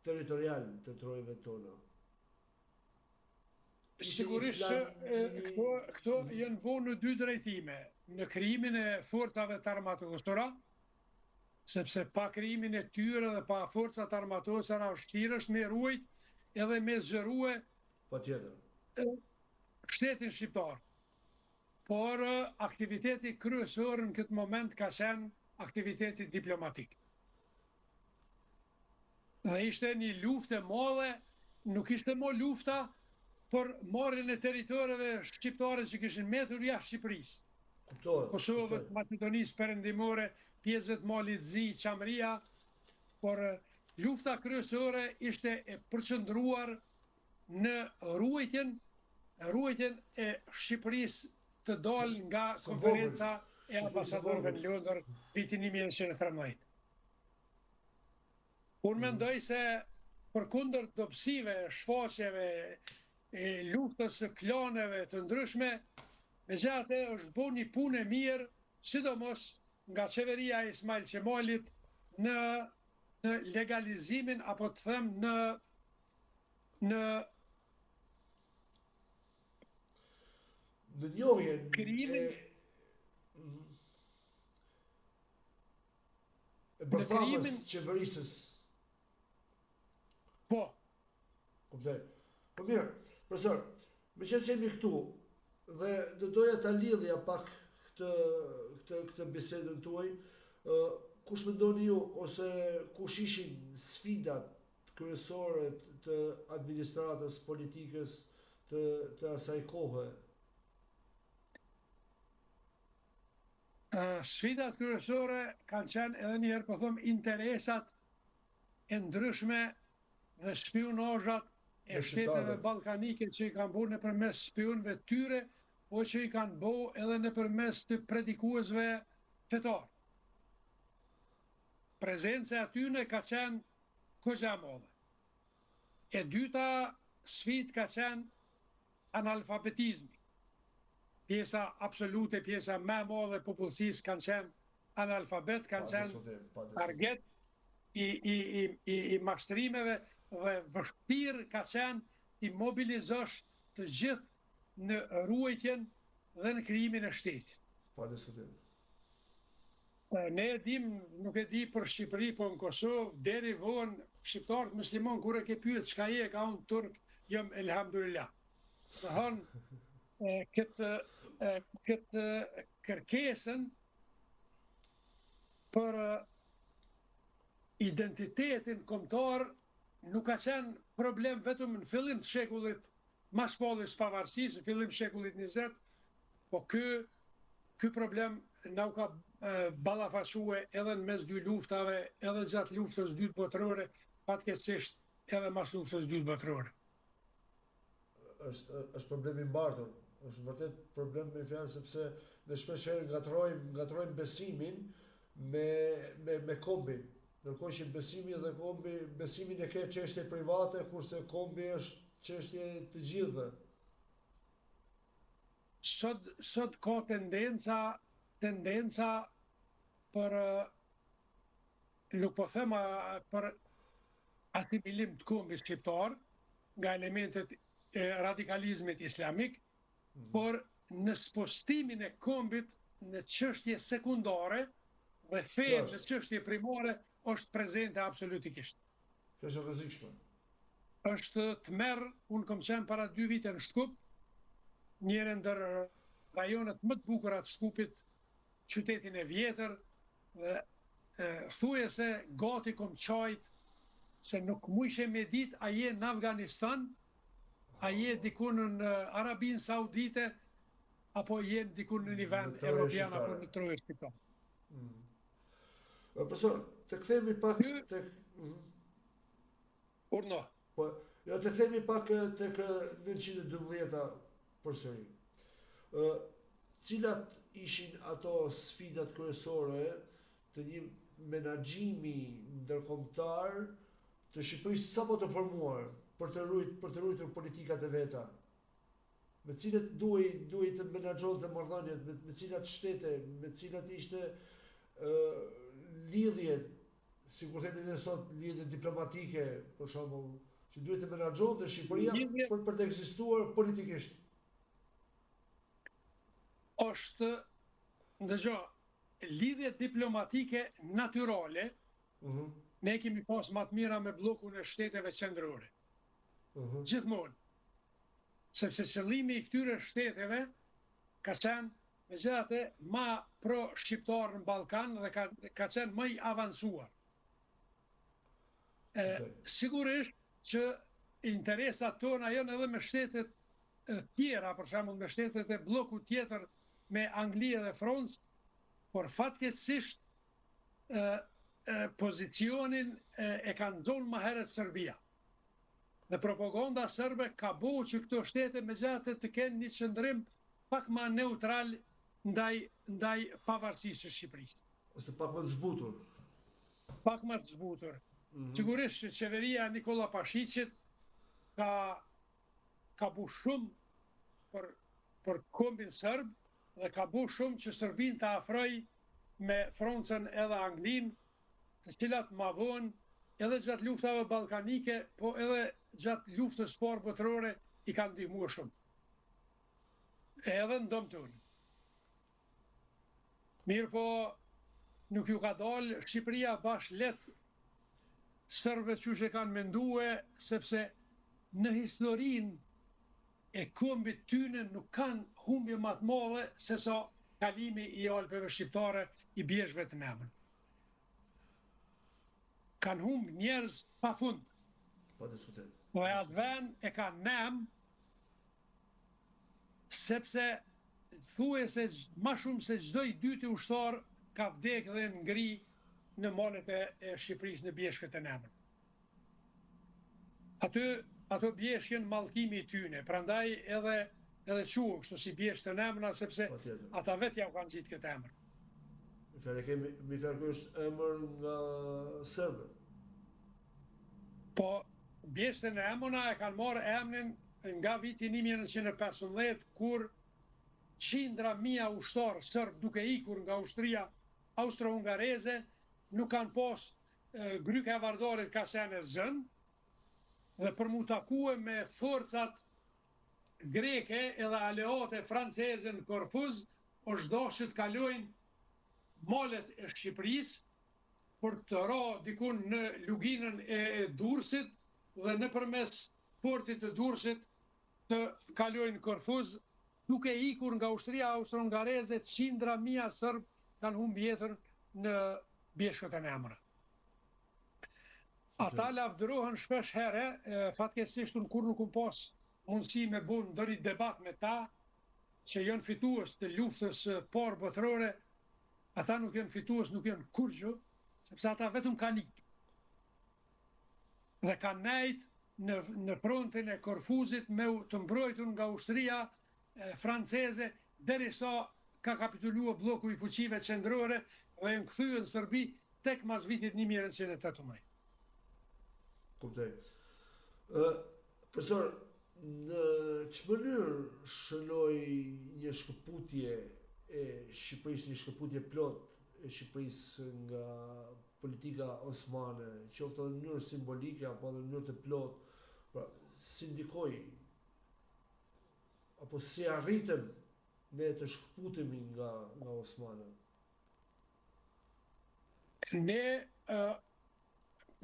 Speaker 2: territorial të trojve tona?
Speaker 3: Sigurisht këto janë bo në dy drejtime, në krijimin e forcave të armatosura, sepse pa krijimin e tyre dhe pa forcat armatosura vështirësh me ruajt edhe me zgjerue shtetin shqiptar. Por aktiviteti kryesor në këtë moment ka qenë aktiviteti diplomatik. Dhe ishte një luftë e madhe, nuk ishte mo lufta për marrjen e territoreve shqiptare që kishin mbetur jashtë Shqipërisë. Kosovës, Maqedonisë Perëndimore, pjesëve të Malit Zi, Qamëria, por lufta kryesore ishte e përqendruar në ruajtjen e Shqipërisë të dalë nga konferenca e ambasadorëve në Londër vitin 1913. Unë mendoj se përkundër dobësive, shfaqjeve, e luftës së klaneve të ndryshme, megjithatë është bërë një punë e mirë, sidomos nga qeveria e Ismail Qemalit në legalizimin, apo të them në
Speaker 2: njohjen
Speaker 3: krijimin
Speaker 2: e bërthamës qeverisës.
Speaker 3: Po.
Speaker 2: Kuptoj. Po mirë, profesor, me që jemi këtu, dhe do doja ta lidhja pak këtë bisedën tuaj, kush mendoni ju, ose kush ishin sfidat kryesore të administratës politikës të asaj kohe?
Speaker 3: Sfidat kryesore kanë qenë edhe njëherë, po them, interesat e ndryshme dhe spionazhat e shteteve ballkanike që i kanë bërë nëpërmes spionëve tyre, po që i kanë bërë edhe nëpërmes të predikuesve fetar. Prezenca atyne ka qenë kogja madhe. E dyta sfidë ka qenë analfabetizmi. Pjesa absolute, pjesa më e madhe e popullsisë kanë qenë analfabet, kanë qenë target i mashtrimeve, dhe vështirë ka qenë t'i mobilizosh të gjithë në ruajtjen dhe në krijimin e shtetit.
Speaker 2: Pa diskutim.
Speaker 3: Ne e dim, nuk e di për Shqipëri, po në Kosovë, deri vonë, shqiptarët muslimon, kur e ke pyet çka je, ka unë turk, jam elhamdulillah. Dhe hënë, këtë kërkesën për identitetin kombëtar nuk ka qenë problem vetëm në fillim të shekullit mas palës pavarësisë, në fillim shekullit 20, po ky problem na u ka ballafaque edhe në mes dy luftave, edhe gjatë luftës dytë botërore, fatkeqësisht edhe mas luftës dytë botërore.
Speaker 2: Është problem i mbartur, është vërtet problem me fjalë, sepse ne shpeshherë ngatrojmë besimin me kombin. Ndërkohë që besimin e ke çështje private, kurse kombi është çështje të gjithëve.
Speaker 3: Sot ka tendenca për, nuk po them për asimilim të kombit shqiptar nga elementet e radikalizmit islamik, por në spostimin e kombit në çështje sekundare dhe fenë në çështje primare është prezente absolutikisht.
Speaker 2: Kjo është rrezikshme.
Speaker 3: Është tmerr, unë kam qenë para 2 vite në Shkup, njëre ndër rajonet më të bukura të Shkupit, qytetin e vjetër, dhe thujese gati kom qajt se nuk mujshe me dit a je në Afganistan, a je dikun në Arabin Saudite, apo je dikun në një vend Evropian apo në trojë shqiptar.
Speaker 2: Profesor, të kthehemi pak tek
Speaker 3: Urno.
Speaker 2: Po, jo, të kthehemi pak tek 912-a përsëri. Cilat ishin ato sfidat kryesore të një menaxhimi ndërkombëtar të Shqipërisë sapo të formuar për të ruajtur politikat e veta? Me cilat duhej të menaxhonte marrëdhëniet, me cilat shtete, me cilat ishte lidhjet, si kur themi dhe sot, lidhjet diplomatike, për shembull, që duhet të menaxhohet Shqipëria për të ekzistuar politikisht?
Speaker 3: Është, ndëgjo, lidhjet diplomatike natyrale, ne kemi pas më të mira me bllokun e shteteve qendrore. Gjithmonë. Sepse qëllimi i këtyre shteteve ka qenë megjithatë ma pro-shqiptar në Ballkan dhe ka qenë më i avancuar. Sigurisht që interesat tona janë edhe me shtetet tjera, për shembull me shtetet e bllokut tjetër me Angli dhe Francë, por fatkeqësisht pozicionin e ka nxonë më herët Serbia. Dhe propaganda serbe ka bo që këto shtete megjithatë të kenë një qëndrim pak më neutral ndaj pavarësisë së Shqipërisë.
Speaker 2: Ose pak më të zbutur.
Speaker 3: Pak më të zbutur. Sigurisht që qeveria Nikola Pashiqit ka bu shumë për kombin serb dhe ka bu shumë që Serbin të afroj me Francën edhe Anglinë, të cilat ma vonë edhe gjatë luftave ballkanike, po edhe gjatë luftës parë botërore i kanë ndihmuar shumë. Edhe në dëm tonë. Mirë po, nuk ju ka dalë Shqipëria bash let serbët që e kanë mendue, sepse në historinë e kombit tyne nuk kanë humbje më të madhe se sa kalimi i Alpeve shqiptare i bjeshve të Nemën. Kanë humbë njerëz pa fund.
Speaker 2: Pa diskutim.
Speaker 3: Dhe atë vend e ka Nem, sepse thuaj se ma shumë se çdo i dyti ushtar ka vdek dhe ngri në malet e Shqipërisë në bjeshkët e Nemën. Ato bjeshkën mallkimi i tyne, prandaj edhe quhen kështu si bjeshkët e Nemëna, sepse ata vetë ja kanë gjitë këtë emër.
Speaker 2: Mi fjalë është emër nga serbët.
Speaker 3: Po, bjeshkët e Nemëna e kanë marrë emrin nga viti 1915, kur qindra mija ushtar sërb duke ikur nga ushtria austro-hungareze, nuk kanë pas gryka e vardarit ka qenë zën, dhe për mu takue me forcat greke edhe aleate franceze në Korfuz, është dashur të kalojnë malet e Shqipërisë për të ra dikun në luginën e Durrësit dhe nëpërmes portit të Durrësit të kalojnë Korfuz, duke ikur nga ushtria austro-hungareze, qindra mija sërb kanë humbë jetën në bjeshkët e Nemrës. Ata lavdërohen shpesh herë, fatkeqësisht unë kur nuk kam pas mundësi me bën ndonjë debat me ta, që janë fitues të luftës parë botërore, ata nuk janë fitues, nuk janë kurrë, sepse ata vetëm kanë ikur. Dhe kanë nejt në frontin e Korfuzit me të mbrojtur nga ushtria franceze, derisa ka kapituluar bloku i fuqive qendrore dhe janë kthyer në Serbi tek mas vitit 1918.
Speaker 2: Kuptoj. Profesor, në çfarë mënyrë shënoi një shkëputje e Shqipërisë, një shkëputje plot e Shqipërisë nga politika osmane, qoftë në mënyrë simbolike apo në mënyrë të plot, pra si ndikoi apo si arritëm ne të shkëputemi nga osmanët?
Speaker 3: Ne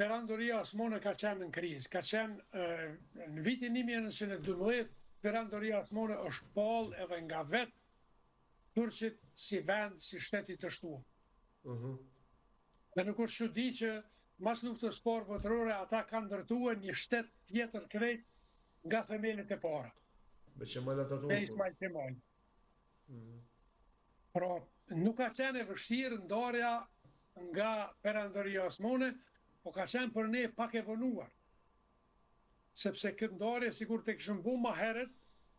Speaker 3: Perandoria osmane ka qenë në krizë, ka qenë në vitin 1912, Perandoria osmane është pall edhe nga vetë Turqit si vend, si shteti të shtuar. Dhe nuk është çudi që mas luftës parë botërore ata kanë ndërtuar një shtet tjetër krejt nga themelet e para.
Speaker 2: Me Qemal Ataturku.
Speaker 3: Me Ismail Qemal. Pra, nuk ka qenë e vështirë ndarja nga Perandoria osmane, po ka qenë për ne pak e vonuar. Sepse këtë ndarje sikur të kishim bu ma herët,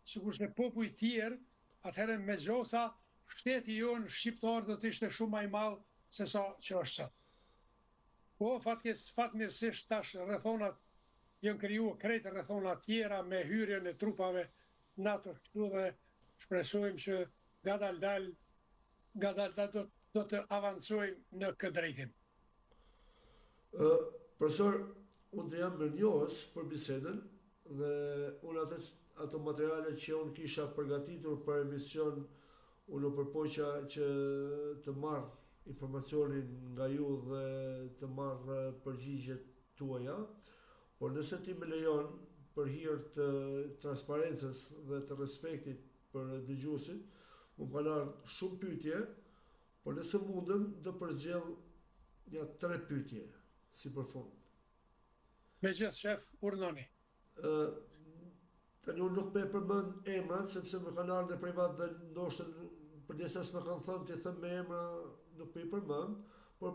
Speaker 3: sikur se popull i tjerë, atëherë me gjosa shteti jonë shqiptar do të ishte shumë më i madh se sa që është. Po fatmirësisht tash rrethonat janë krijuar krejt rrethona tjera me hyrjen e trupave NATO këtu dhe shpresojmë që ngadalë do do të avancojmë në këtë drejtim?
Speaker 2: Profesor, unë të jam mirënjohës për bisedën dhe unë ato materiale që unë kisha përgatitur për emision, unë u përpoqa që të marr informacionin nga ju dhe të marr përgjigjet tuaja, por nëse ti më lejon për hir të transparencës dhe të respektit për dëgjuesit, më kanë ardhur shumë pyetje, por nëse mundem do përzgjell ja 3 pyetje si përfund.
Speaker 3: Megjithëse shef, urdhoni.
Speaker 2: Tani unë nuk me përmend emrat, sepse më kanë ardhur në privat dhe ndoshta përdesa s'më kanë thënë të them me emra, nuk me i përmend, por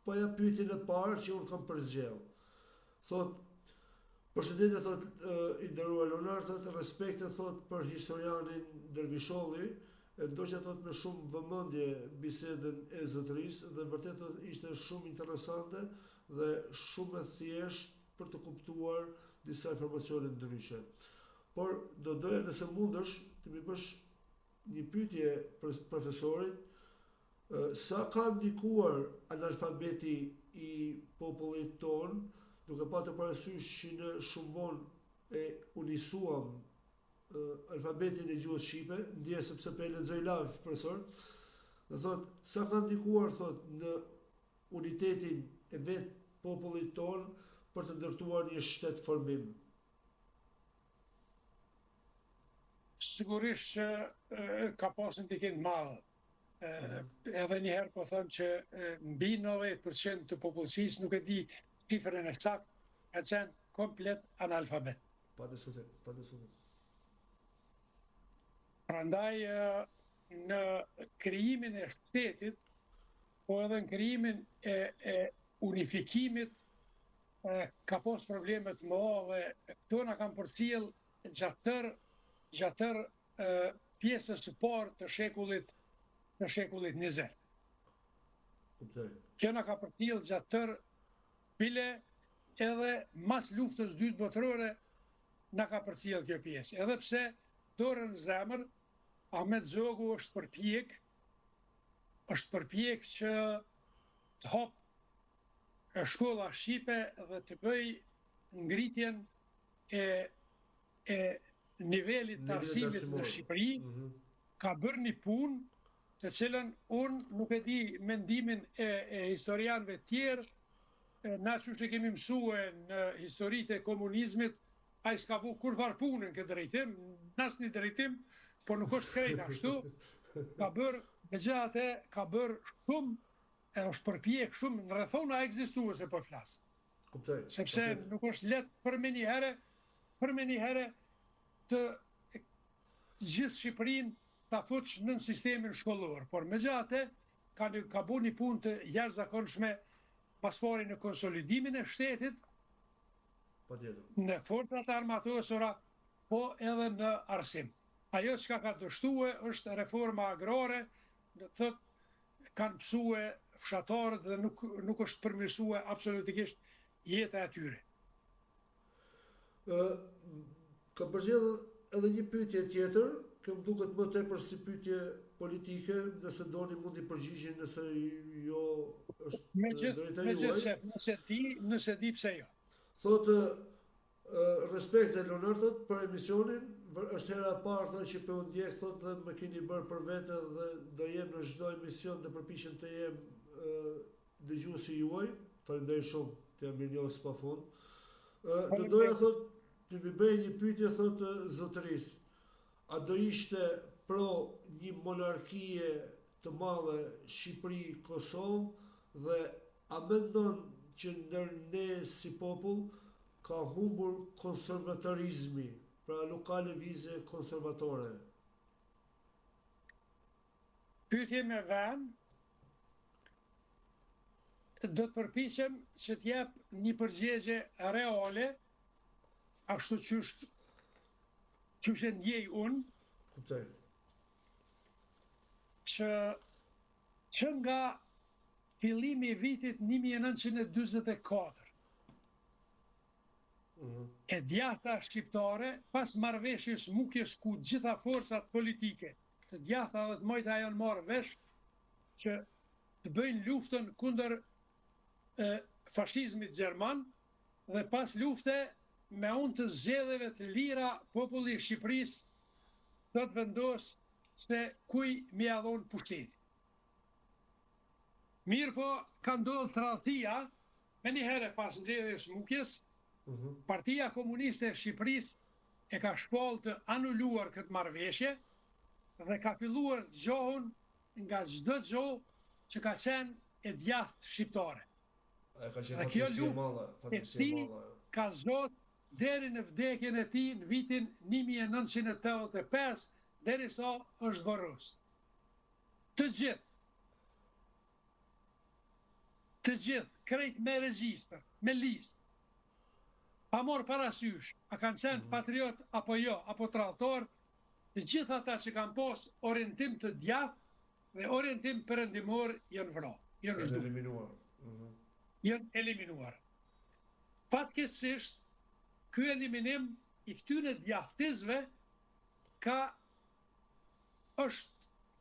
Speaker 2: po ja pyetjen e parë që unë kam përzgjell. Thot, përshëndetje, thot, i nderuar Leonard, thot, respekte, thot, për historianin Dervisholli, e ndoshta thot me shumë vëmendje bisedën e zotërisë dhe vërtet thot, ishte shumë interesante dhe shumë e thjeshtë për të kuptuar disa informacione ndryshe. Por do doja nëse mundesh të më bësh një pyetje për profesorit, sa ka ndikuar analfabeti i popullit ton, duke patur parasysh që në shumë vonë e unisuam alfabetin e gjuhës shqipe, ndje sepse pe lexoj live, profesor, dhe thot, sa ka ndikuar, thot, në unitetin e vet popullit ton për të ndërtuar një shtet formim?
Speaker 3: Sigurisht që ka pasur ndikim të madh. Edhe njëherë po them që mbi 90% të popullsisë nuk e di shifrën e saktë, ka qenë komplet analfabet.
Speaker 2: Pa diskutim.
Speaker 3: Prandaj në krijimin e shtetit, po edhe në krijimin e unifikimit, ka pas problemet më dhe këto na kanë përcjell gjatë pjesës së parë të shekullit 20. Kjo na ka përcjell gjatë bile edhe mas luftës dytë botërore na ka përcjell kjo pjesë. Edhe pse dorën zemër Ahmet Zogu është përpjek që të hap shkolla shqipe dhe të bëj ngritjen e nivelit të arsimit në Shqipëri, ka bërë një punë të cilën unë nuk e di mendimin e historianëve tjerë, na që të kemi mësue në historitë e komunizmit, a i s'ka bu kur farë punën këtë drejtim, nas një drejtim, por nuk është krejt ashtu, ka bërë, me gjate, ka bërë shumë, e është përpjek shumë në rrethona ekzistuese po flasë. Sepse nuk është letë për me një herë të gjithë Shqipërinë ta fuç në sistemin shkollor, por me gjate ka bu një punë të jashtëzakonshme pas pari në konsolidimin e shtetit, në forcat armatosura, po edhe në arsim. Ajo që ka dështue është reforma agrare, do të thotë kanë pësue fshatarët dhe nuk është përmirësue absolutikisht jeta e tyre.
Speaker 2: Ka përzgjedh edhe një pyetje tjetër, kjo më duket më tepër si pyetje politike, nëse doni mundi përgjigjen, nëse jo është drejta juaj.
Speaker 3: Nëse di pse jo.
Speaker 2: Thotë, respekt e Leonardot për emisionin, është hera e parë që po ndjek, thotë dhe më keni bërë për vete dhe do jem në çdo emision dhe përpiqem të jem dëgjuesi juaj. Faleminderit shumë, të jam mirënjohës pafund. Do doja, thotë, të më bëj një pyetje, thotë, zotërisë. A do ishte pro një monarkie të madhe Shqipëri-Kosovë dhe a mendon që ndër ne si popull ka humbur konservatorizmi, pra nuk ka lëvizje konservatore?
Speaker 3: Pyetje me vend, do të përpiqem që të jap një përgjigje reale, ashtu që ndjej unë,
Speaker 2: Kuptoj.
Speaker 3: Që nga fillimi i vitit 1944, e djatha shqiptare, pas marrëveshjes mukjes ku gjitha forcat politike të djatha dhe të mojta janë marrë vesh që të bëjnë luftën kundër fashizmit gjerman dhe pas lufte me unë të zgjedhjeve të lira populli i Shqipërisë do të vendosë se kuj mi ia dhon pushtetin. Mirë po, ka ndodhur tradhtia, me një herë pas mbledhjes Mukjes, Partia Komuniste e Shqipërisë e ka shpall të anuluar këtë marrëveshje dhe ka filluar gjohën nga çdo gjohë që ka qenë e djathtë shqiptare. Dhe kjo luftë e tij ka zot deri në vdekjen e tij në vitin 1985, derisa është varros. Të gjithë, krejt me regjistër, me listë, pa morë parasysh, a kanë qenë patriot apo jo, apo tradhtor, të gjithë ata që kanë pas orientim të djathtë dhe orientim perëndimor janë vrarë, janë eliminuar. Fatkeqësisht, ky eliminim i këtyre djathtizve ka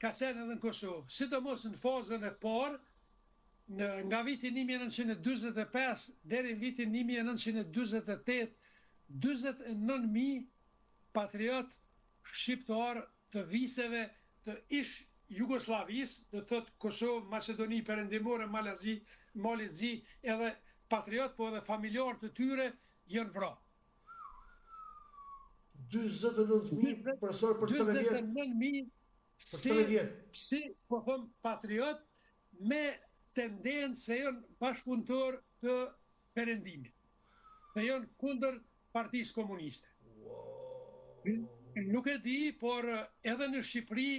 Speaker 3: qenë edhe në Kosovë, sidomos në fazën e parë, nga viti 1945 deri në vitin 1948, 49.000 patriot shqiptar të viseve të ish Jugosllavisë, do thotë Kosovë, Maqedoni Perëndimore, Malizi, edhe patriot, po edhe familjar të tyre janë vrarë.
Speaker 2: 49.000 profesor për
Speaker 3: 49.000 si po them patriot me tendencë se janë bashkëpunëtor të Perëndimit. Dhe janë kundër Partisë Komuniste. Nuk e di, por edhe në Shqipëri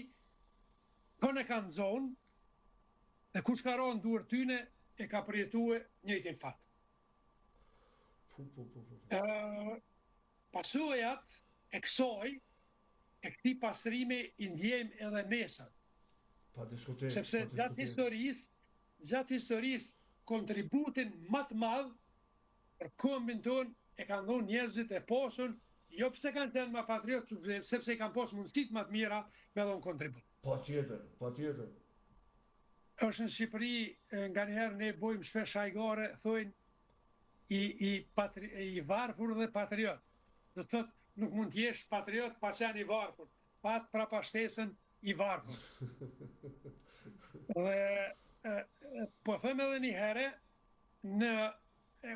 Speaker 3: kënë e kanë zonë dhe kush ka rënë duar tyne e ka përjetue njëjtin fat. Pasojat e kësaj, e këtij pastrimi i ndjejmë edhe nesër. Sepse gjatë historisë kontributin më të madh për kombin tonë e kanë dhënë njerëzit e pasur, jo pse kanë qenë më patriot, sepse i kanë pasur mundësitë më të mira me dhënë kontribut.
Speaker 2: Patjetër.
Speaker 3: Është në Shqipëri, nganjëherë ne bojmë shpesh hajgare, thojnë i varfër dhe patriot. Do të thotë, nuk mund të jesh patriot pa qenë i varfër, pa të prapashtesën i varfër. Dhe po them edhe një herë,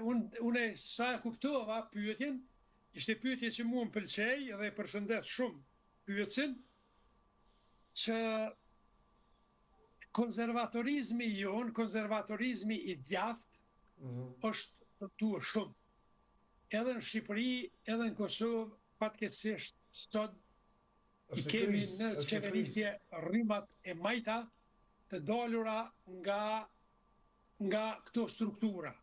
Speaker 3: unë sa kuptova pyetjen, ishte pyetje që mua më pëlqej dhe e përshëndes shumë pyetjen, që konservatorizmi jon, konservatorizmi i djathtë është të duhur shumë. Edhe në Shqipëri, edhe në Kosovë, fatkeqësisht sot i kemi në qeverisje rrymat e majta të dalura nga këto struktura.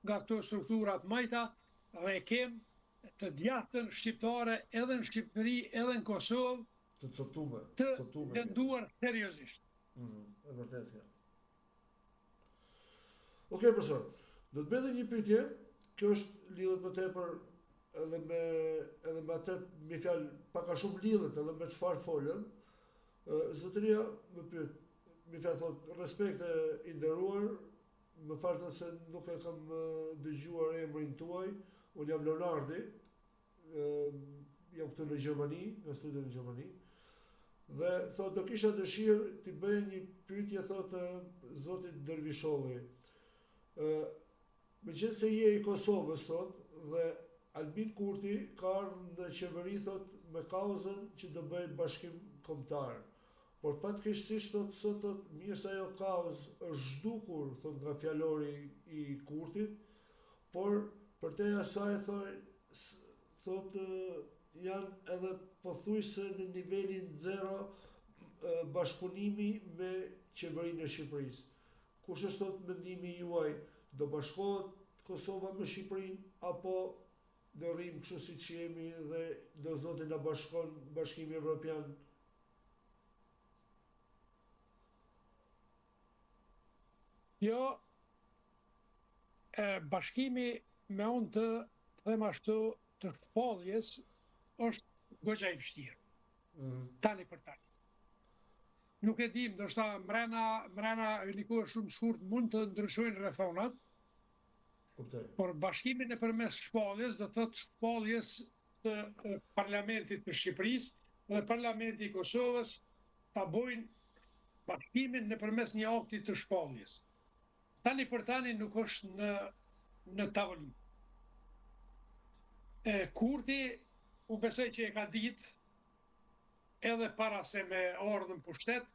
Speaker 3: Nga këto strukturat majta dhe kemë të djathtën shqiptare edhe në Shqipëri, edhe në Kosovë, të lënduar seriozisht.
Speaker 2: E vërtet, ja. Okej, profesor, do të bëj një pyetje, kjo është lidhet më tepër edhe me atë me fjalë pak a shumë lidhet edhe me çfarë folëm. Zotëria më pyet, më fjalë thot respekt i nderuar, më fal thot se nuk e kam dëgjuar emrin tuaj, unë jam Leonardi, jam këtu në Gjermani, në studion në Gjermani. Dhe thot do kisha dëshirë t'i bëj një pyetje thot zotit Dervisholli. Meqense se je i Kosovës thot dhe Albin Kurti ka ardhur në qeveri thot me kauzën që do bëj bashkim kombëtar. Por fatkeqësisht thot sot thot mirë se ajo kauzë është zhdukur thot nga fjalori i Kurtit, por përtej asaj thot janë edhe pothuajse në nivelin zero bashkëpunimi me qeverinë e Shqipërisë. Kush është thot mendimi juaj, do bashkohet Kosova me Shqipërinë apo do rrim kështu siç jemi dhe do zoti na bashkon Bashkimi Evropian?
Speaker 3: Jo, bashkimi me unë të them ashtu të shpalljes është goxha i vështirë. Tani për tani. nuk e dim, do shta mrena një kohë shumë shkurt mund të ndryshojnë rrethonat, por bashkimin e përmes shpalljes, do thot shpalljes të Parlamentit të Shqipërisë dhe Parlamenti i Kosovës ta bojnë bashkimin në përmes një akti të shpalljes. Tani për tani nuk është në tavolinë. Kurti, u besoj që e ka ditë, edhe para se me ardhën pushtet,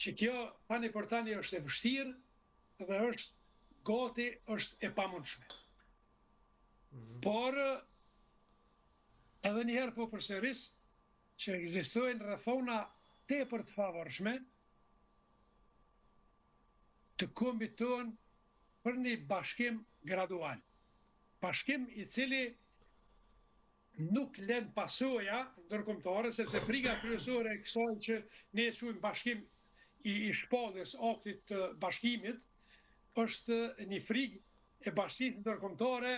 Speaker 3: që kjo tani për tani është e vështirë dhe është gati, është e pamundshme. Por, edhe njëherë po përsëris, që ekzistojnë rrethona tepër të favorshme të kombitohen për një bashkim gradual. Bashkim i cili nuk lën pasoja ndërkombëtare, sepse frika kryesore e kësaj që ne e quajmë bashkim i shpalljes, aktit të bashkimit, është një frikë e bashkisë ndërkombëtare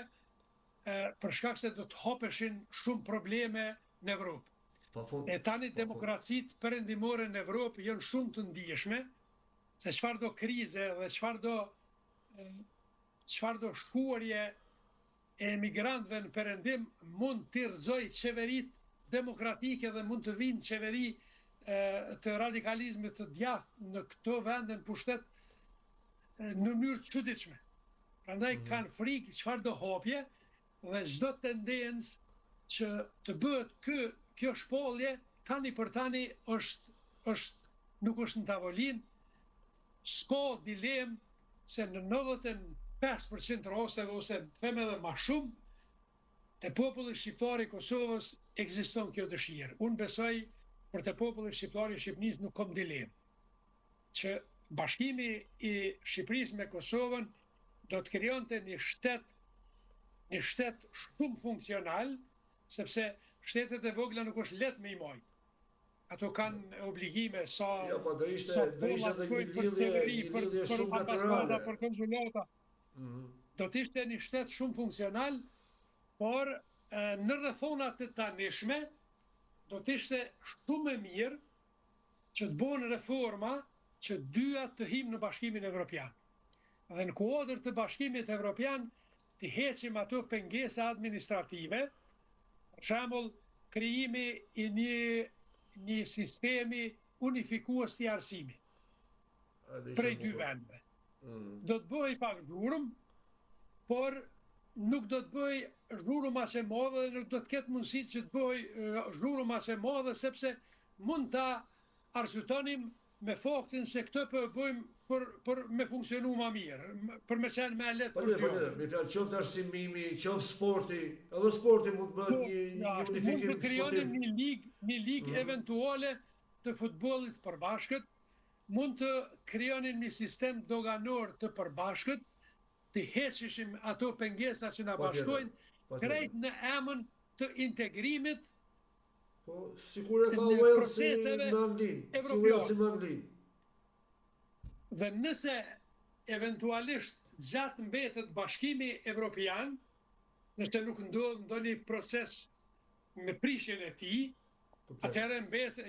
Speaker 3: për shkak se do të hapeshin shumë probleme në Evropë. E tani demokracitë perëndimore në Evropë janë shumë të ndijshme, se çfarëdo krize dhe çfarëdo shkuarje e emigrantëve në perëndim mund të rrëzoj qeveritë demokratike dhe mund të vinë qeveri të radikalizmit të djathtë në këto vende në pushtet në mënyrë të çuditshme. Prandaj kanë frikë çfarëdo hapje dhe çdo tendencë që të bëhet kjo shpallje tani për tani nuk është në tavolinë, s'ka dilemë se në 95% rasteve ose them edhe më shumë, te populli shqiptar i Kosovës ekziston kjo dëshirë. Unë besoj për te populli shqiptar i Shqipërisë nuk kam dilemë që bashkimi i Shqipërisë me Kosovën do të krijonte një shtet shumë funksional, sepse shtetet e vogla nuk është lehtë me i majtë. Ato kanë obligime sa...
Speaker 2: Jo, po do ishte dhe një lidhje shumë natyrale.
Speaker 3: Për konsulata. Do të ishte një shtet shumë funksional, por në rrethonat të tanishme do të ishte shumë e mirë që të bëhen reforma që dyja të hijmë në Bashkimin Evropian. Dhe në kuadër të Bashkimit Evropian të heqim ato pengesa administrative, për shembull krijimi i një sistemi unifikues të arsimit prej dy vendeve. Do të bëhej pak zhurmë, por nuk do të bëhej zhurmë as e madhe dhe nuk do të ketë mundësi që të bëhej zhurmë as e madhe, sepse mund ta arsyetonim me faktin se këtë po e bëjmë për me funksionu më mirë, për me qenë më lehtë për ty.
Speaker 2: Me fjalë qoftë arsimimi, qoftë sporti, edhe sporti mund të bëhet një unifikim.
Speaker 3: Mund të krijonim një ligë eventuale të futbollit të përbashkët, mund të krijonim një sistem doganor të përbashkët, të heqishim ato pengesa që na bashkojnë, krejt në emën të integrimit.
Speaker 2: Po, sikur e ka Walesi me Anglin.
Speaker 3: Dhe nëse eventualisht gjatë mbetet bashkimi evropian, nëse nuk ndodh ndonjë proces me prishjen e tij, atëherë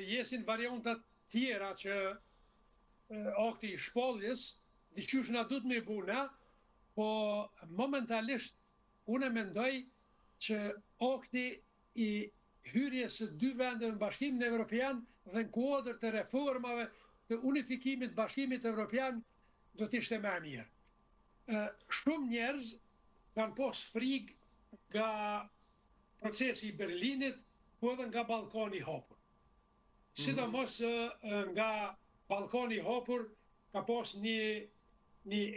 Speaker 3: jesin variantat tjera që akti i shpalljes, diçysh na duhet me buna, po momentalisht unë mendoj që akti i hyrjes së dy vendeve në Bashkimin Evropian dhe në kuadër të reformave të unifikimit Bashkimit Evropian do të ishte më e mirë. Shumë njerëz kanë pas frikë nga procesi i Berlinit, po edhe nga Ballkani i hapur. Sidomos nga Ballkani i hapur ka pas një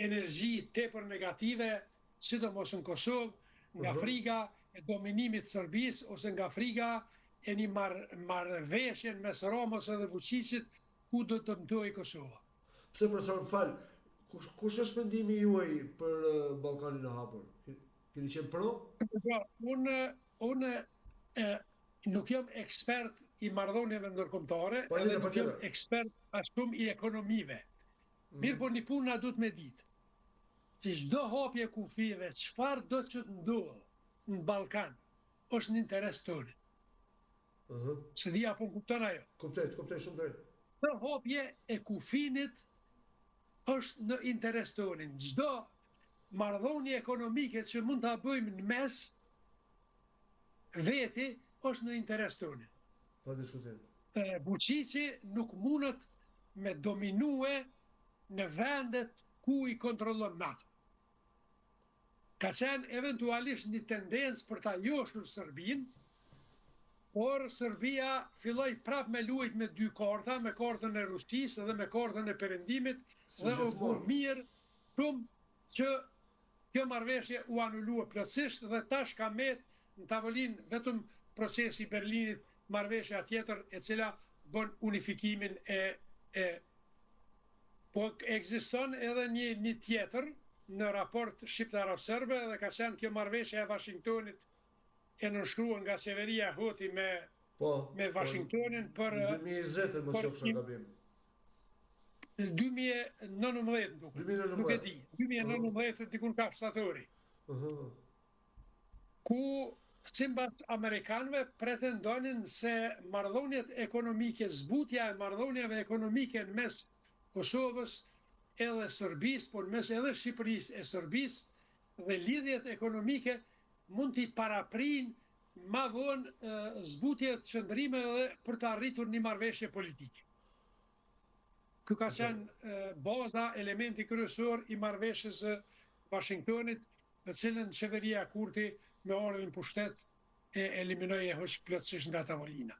Speaker 3: energji tepër negative, sidomos në Kosovë, nga frika e dominimit Serbisë ose nga frika e një marrëveshje mes Romës edhe Vučićit ku do të ndodhej Kosova.
Speaker 2: Pse profesor, fal, kush është mendimi juaj për Ballkanin e hapur? Keni qenë pro?
Speaker 3: Unë nuk jam ekspert i marrëdhënieve ndërkombëtare, edhe nuk jam ekspert as shumë i ekonomive. Mirë, po një punë na duhet me ditë. Që çdo hapje kufive, çfarë do të ndodhë në Ballkan, është në interes tonë. Se dhja po kupton ajo.
Speaker 2: Kuptoj shumë drejt.
Speaker 3: Të hopje e kufinit është në interes tonin. Çdo marrëdhënie ekonomike që mund ta bëjmë në mes veti është në interes tonin.
Speaker 2: Pa diskutim.
Speaker 3: Buçiçi nuk mundet me dominue në vendet ku i kontrollon NATO. Ka qenë eventualisht një tendencë për ta joshur Serbinë, por Serbia filloi prap me luajt me dy karta, me kartën e Rusisë dhe me kartën e Perëndimit, dhe u bë mirë shumë që kjo marrëveshje u anulua plotësisht dhe tash ka met në tavolinë vetëm procesi i Berlinit, marrëveshja tjetër e cila bën unifikimin po ekziston edhe një tjetër në raport shqiptaro-serbe dhe ka qenë kjo marrëveshja e Washingtonit e nënshkruar nga qeveria Hoti me Washingtonin për
Speaker 2: 2020 më qofshin gabim.
Speaker 3: 2019 nuk e di. 2019 dikun ka shtatori. Ku sipas amerikanëve pretendonin se marrëdhëniet ekonomike, zbutja e marrëdhënieve ekonomike në mes Kosovës edhe Serbisë, por mes edhe Shqipërisë e Serbisë dhe lidhjet ekonomike mund t'i paraprin ma vonë zbutje të qëndrimeve dhe për të arritur një marrëveshje politike. Ky ka qenë baza, elementi kryesor i marrëveshjes së Washingtonit, në cilën qeveria Kurti me ardhin pushtet e eliminoi e hoq plotësisht nga tavolina.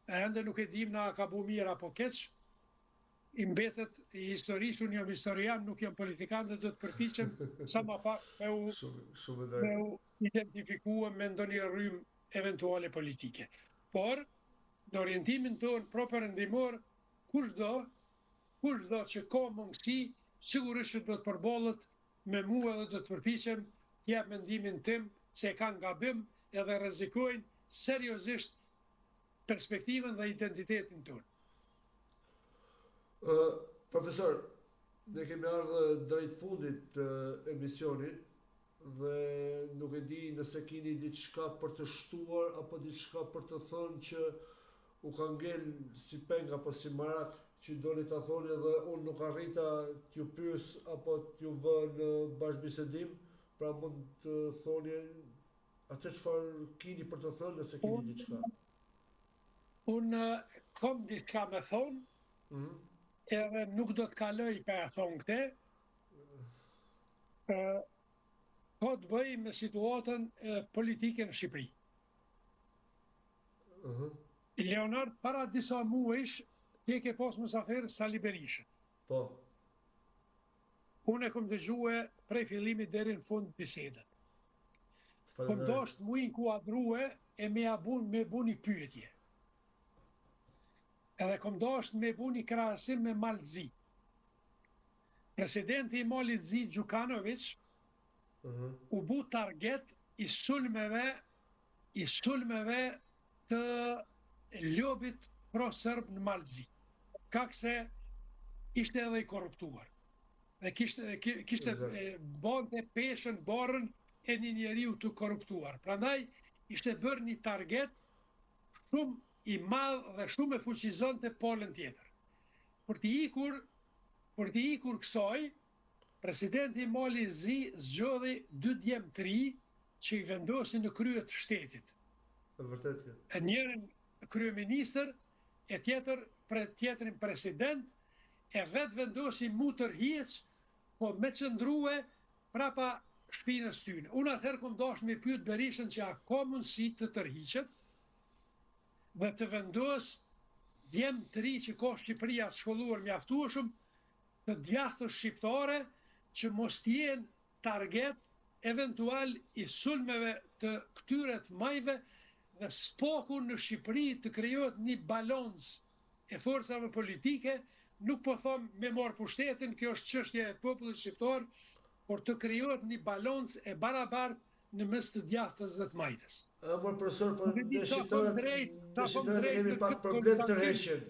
Speaker 3: Ende nuk e dim na ka bu mirë apo keq. I mbetet i historisë, unë jam historian, nuk jam politikan dhe do të përpiqem sa më pak me u identifikuar me ndonjë rrymë eventuale politike. Por, në orientimin tonë propërëndimor, kushdo që ka mundësi, sigurisht që do të përballet me mua dhe do të përpiqem t'jap mendimin tim se kanë gabim edhe rrezikojnë seriozisht perspektivën dhe identitetin tonë.
Speaker 2: Profesor, ne kemi ardhur drejt fundit të emisionit dhe nuk e di nëse keni diçka për të shtuar apo diçka për të thënë që u ka ngel si peng apo si marak që doni ta thoni dhe unë nuk arrita t'ju pyes apo t'ju vë në bashkëbisedim, pra mund të thoni atë çfarë keni për të thënë nëse keni diçka.
Speaker 3: Unë kam diçka me thonë, edhe nuk do të kaloj për e thonë këte, ka të bëj me situatën politike në Shqipëri. Leonard, para disa muajsh, ti ke pas mësaferë Sali Berishën.
Speaker 2: Po.
Speaker 3: Unë e kom dëgjue prej fillimit deri në fund bisedën. Kom dosht mu inkuadrue e me bu një pyetje. Edhe kom dosht me bu një krahasim me Malzi. Presidenti i Malit Zi Gjukanović u bu target i sulmeve të lobit pro-serb në Malzi. Kakse ishte edhe i korruptuar. Dhe kishte bante peshën, barën e një njeriu të korruptuar. Prandaj ishte bërë një target shumë i madh dhe shumë e fuqizonte palën tjetër. Për t'i ikur kësaj, presidenti i Malit Zi zgjodhi 2 djemtri që i vendosin në krye të shtetit. E njërin kryeministër, e tjetërin president, e vetë vendosin mu tërhiq, po me qëndrue prapa shpinës tyne. Unë atëherë kom dash me pyet Berishën që a ka mundësi të tërhiqet dhe të vendos djemtri që ka Shqipëria të shkolluar mjaftueshëm të djathtës shqiptare që mos t'jenë target eventual i sulmeve të këtyre të majve dhe spoku në Shqipëri të krijohet një balans e forcave politike, nuk po them me marr pushtetin, kjo është çështje e popullit shqiptar, por të krijohet një balans e barabartë në mes të djathtës dhe të majtës.
Speaker 2: Por profesor, por ne shqiptarët kemi pak problem të rreshën.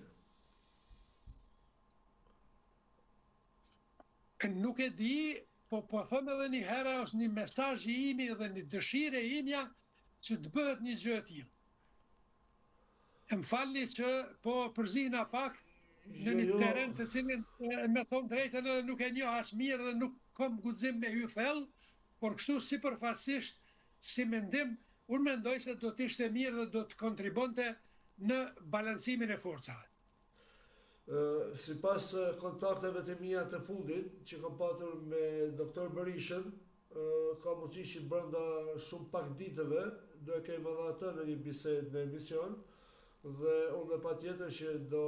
Speaker 3: Nuk e di, po them edhe një herë, është një mesazh i imi dhe një dëshire e imja që të bëhet një gjë e tillë. Më falni që po përzina pak, në një teren të cilin me thonë drejtën edhe nuk e njoh as mirë dhe nuk kam guxim me hyrë thellë, por kështu sipërfaqësisht si mendim, unë mendoj se do të ishte mirë dhe do të kontribonte në balancimin e forcave.
Speaker 2: Sipas kontakteve të mia të fundit që kam patur me doktor Berishën, ka mundësi që brenda shumë pak ditëve do e kemi edhe atë në një bisedë në emision, dhe unë patjetër që do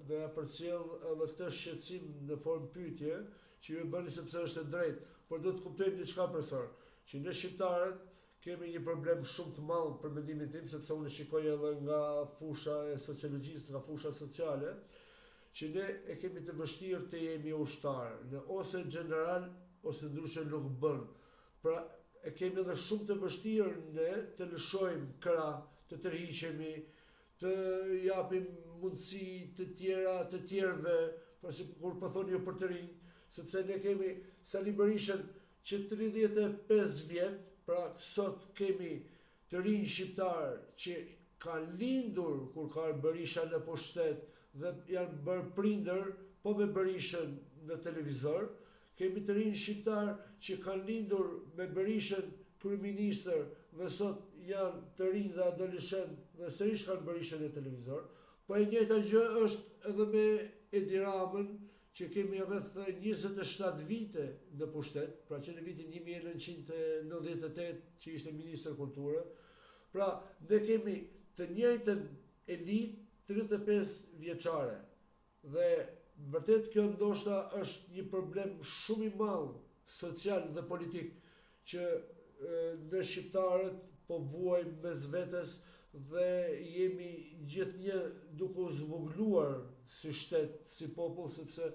Speaker 2: ja përcjell edhe këtë shqetësim në formë pyetje që ju bëni sepse është e drejtë, por do të kuptojmë diçka profesor, që ne shqiptarët kemi një problem shumë të madh për mendimin tim, sepse unë shikoj edhe nga fusha e sociologjisë, nga fusha sociale, që ne e kemi të vështirë të jemi ushtarë, në ose general ose ndryshe nuk bën. Pra e kemi edhe shumë të vështirë ne të lëshojmë krah, të tërhiqemi, të japim mundësi të tjerëve, kur po thoni ju për të rinj, sepse ne kemi Sali Berishën që 35 vjet, pra sot kemi të rinj shqiptar që kanë lindur kur ka Berisha në pushtet dhe janë bërë prindër po me Berishën në televizor, kemi të rinj shqiptar që kanë lindur me Berishën kryeministër dhe sot janë të rinj dhe adoleshent dhe sërish kanë Berishën në televizor, po e njëjta gjë është edhe me Edi Ramën, që kemi rreth 27 vite në pushtet, pra që në vitin 1998 që ishte Ministër Kulture. Pra, ne kemi të njëjtën elitë 35 vjeçare. Dhe vërtet kjo ndoshta është një problem shumë i madh social dhe politik që ne shqiptarët po vuajmë mes vetes dhe jemi gjithnjë duke u zvogluar si shtet, si popull, sepse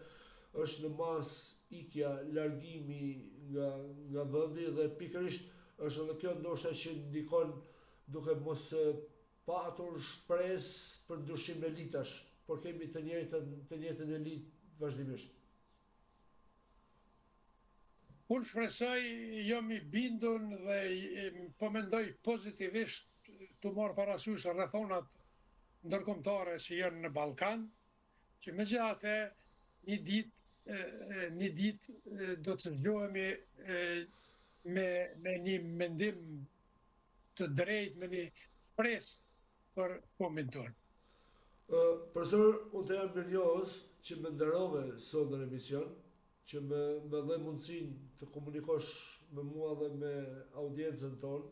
Speaker 2: është në mas ikja, largimi nga vendi dhe pikërisht është edhe kjo ndoshta që ndikon duke mos patur shpresë për ndryshim elitash, por kemi të njëjtën elitë vazhdimisht.
Speaker 3: Unë shpresoj, jam i bindun dhe po mendoj pozitivisht të marrë parasysh rrethonat ndërkombëtare që janë në Ballkan, që megjithatë një ditë do të zgjohemi me një mendim të drejtë, me një shpresë për kombin tonë.
Speaker 2: Profesor, unë të jam mirënjohës që më nderove sot në emision, që më dhe mundësinë të komunikosh me mua dhe me audiencën tonë,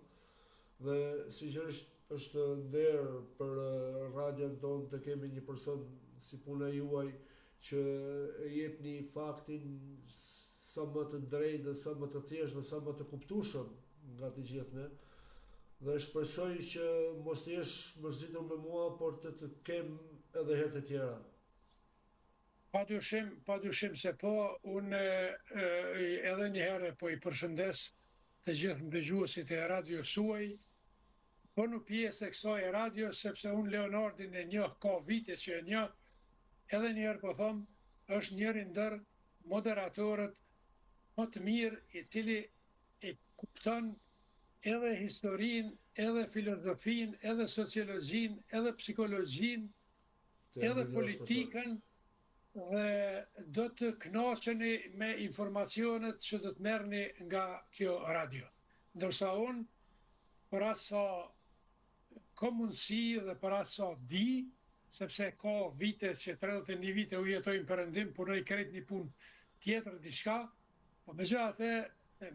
Speaker 2: dhe sinqerisht është nder për radion tonë të kemi një person si puna juaj që e jepni faktin sa më të drejtë dhe sa më të thjeshtë dhe sa më të kuptueshëm nga të gjithë ne. Dhe shpresoj që mos të jesh mërzitur me mua, por të kem edhe herë të tjera.
Speaker 3: Padyshim se po, unë edhe një herë po i përshëndes të gjithë ndëgjuesit e radios suaj, po në pjesë e kësaj radio, sepse unë Leonardin e njoh ka vite që e njoh, edhe një herë po them, është njëri ndër moderatorët më të mirë i cili e kupton edhe historinë, edhe filozofinë, edhe sociologjinë, edhe psikologjinë, edhe politikën, dhe do të kënaqeni me informacionet që do të merrni nga kjo radio. Ndërsa unë, për atë sa ka mundësi dhe për atë sa di, sepse ka vite që 31 vite u jetojnë perëndim, punoj krejt një punë tjetër diçka, po megjithatë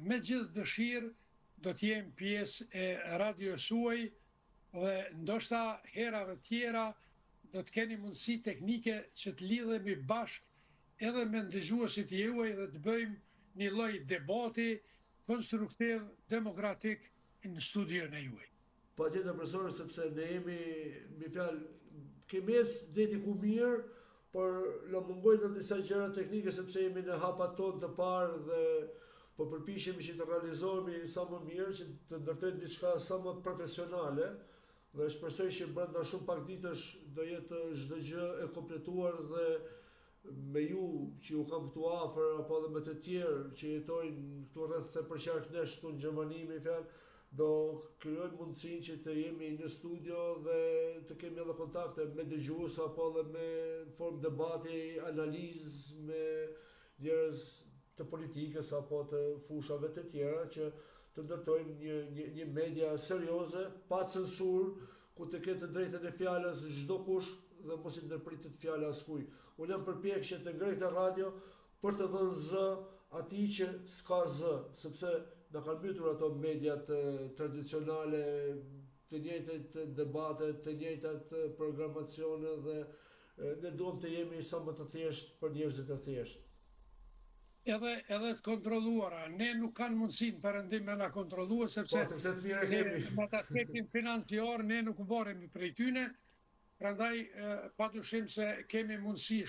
Speaker 3: me gjithë dëshirë do të jem pjesë e radios suaj dhe ndoshta herave tjera do të keni mundësi teknike që të lidhemi bashkë edhe me ndëgjuesit e juaj dhe të bëjmë një lloj debati konstruktiv, demokratik në studion e juaj.
Speaker 2: Patjetër profesor, sepse ne jemi, me fjalë, kemi deti ku mirë, por na mungojnë disa gjëra teknike sepse jemi në hapat tonë të parë dhe po përpiqemi që të realizohemi sa më mirë, që të ndërtojmë diçka sa më profesionale. Dhe shpresoj që brenda shumë pak ditësh do jetë çdo gjë e kompletuar dhe me ju që ju kam këtu afër apo edhe me të tjerë që jetojnë këtu rreth se përqark nesh këtu në Gjermani, me fjalë, do krijojmë mundësinë që të jemi në studio dhe të kemi edhe kontakte me dëgjues apo edhe me formë debati, analizë me njerëz të politikës apo të fushave të tjera që të ndërtojmë një media serioze, pa censur, ku të ketë të drejtën e fjalës çdo kush dhe mos i ndërpritet fjala askuj. Unë jam përpjekje të ngrej të radio për të dhënë zë atij që s'ka zë, sepse na kanë mbytur ato mediat tradicionale, të njëjtat debate, të njëjtat programacione dhe ne duam të jemi sa më të thjeshtë për njerëzit e thjeshtë.
Speaker 3: Edhe të kontrolluara, ne nuk kanë mundësinë perëndim me na kontrollua sepse me ta aspektin financiar ne nuk mbaremi prej tyne, prandaj padyshim se kemi mundësi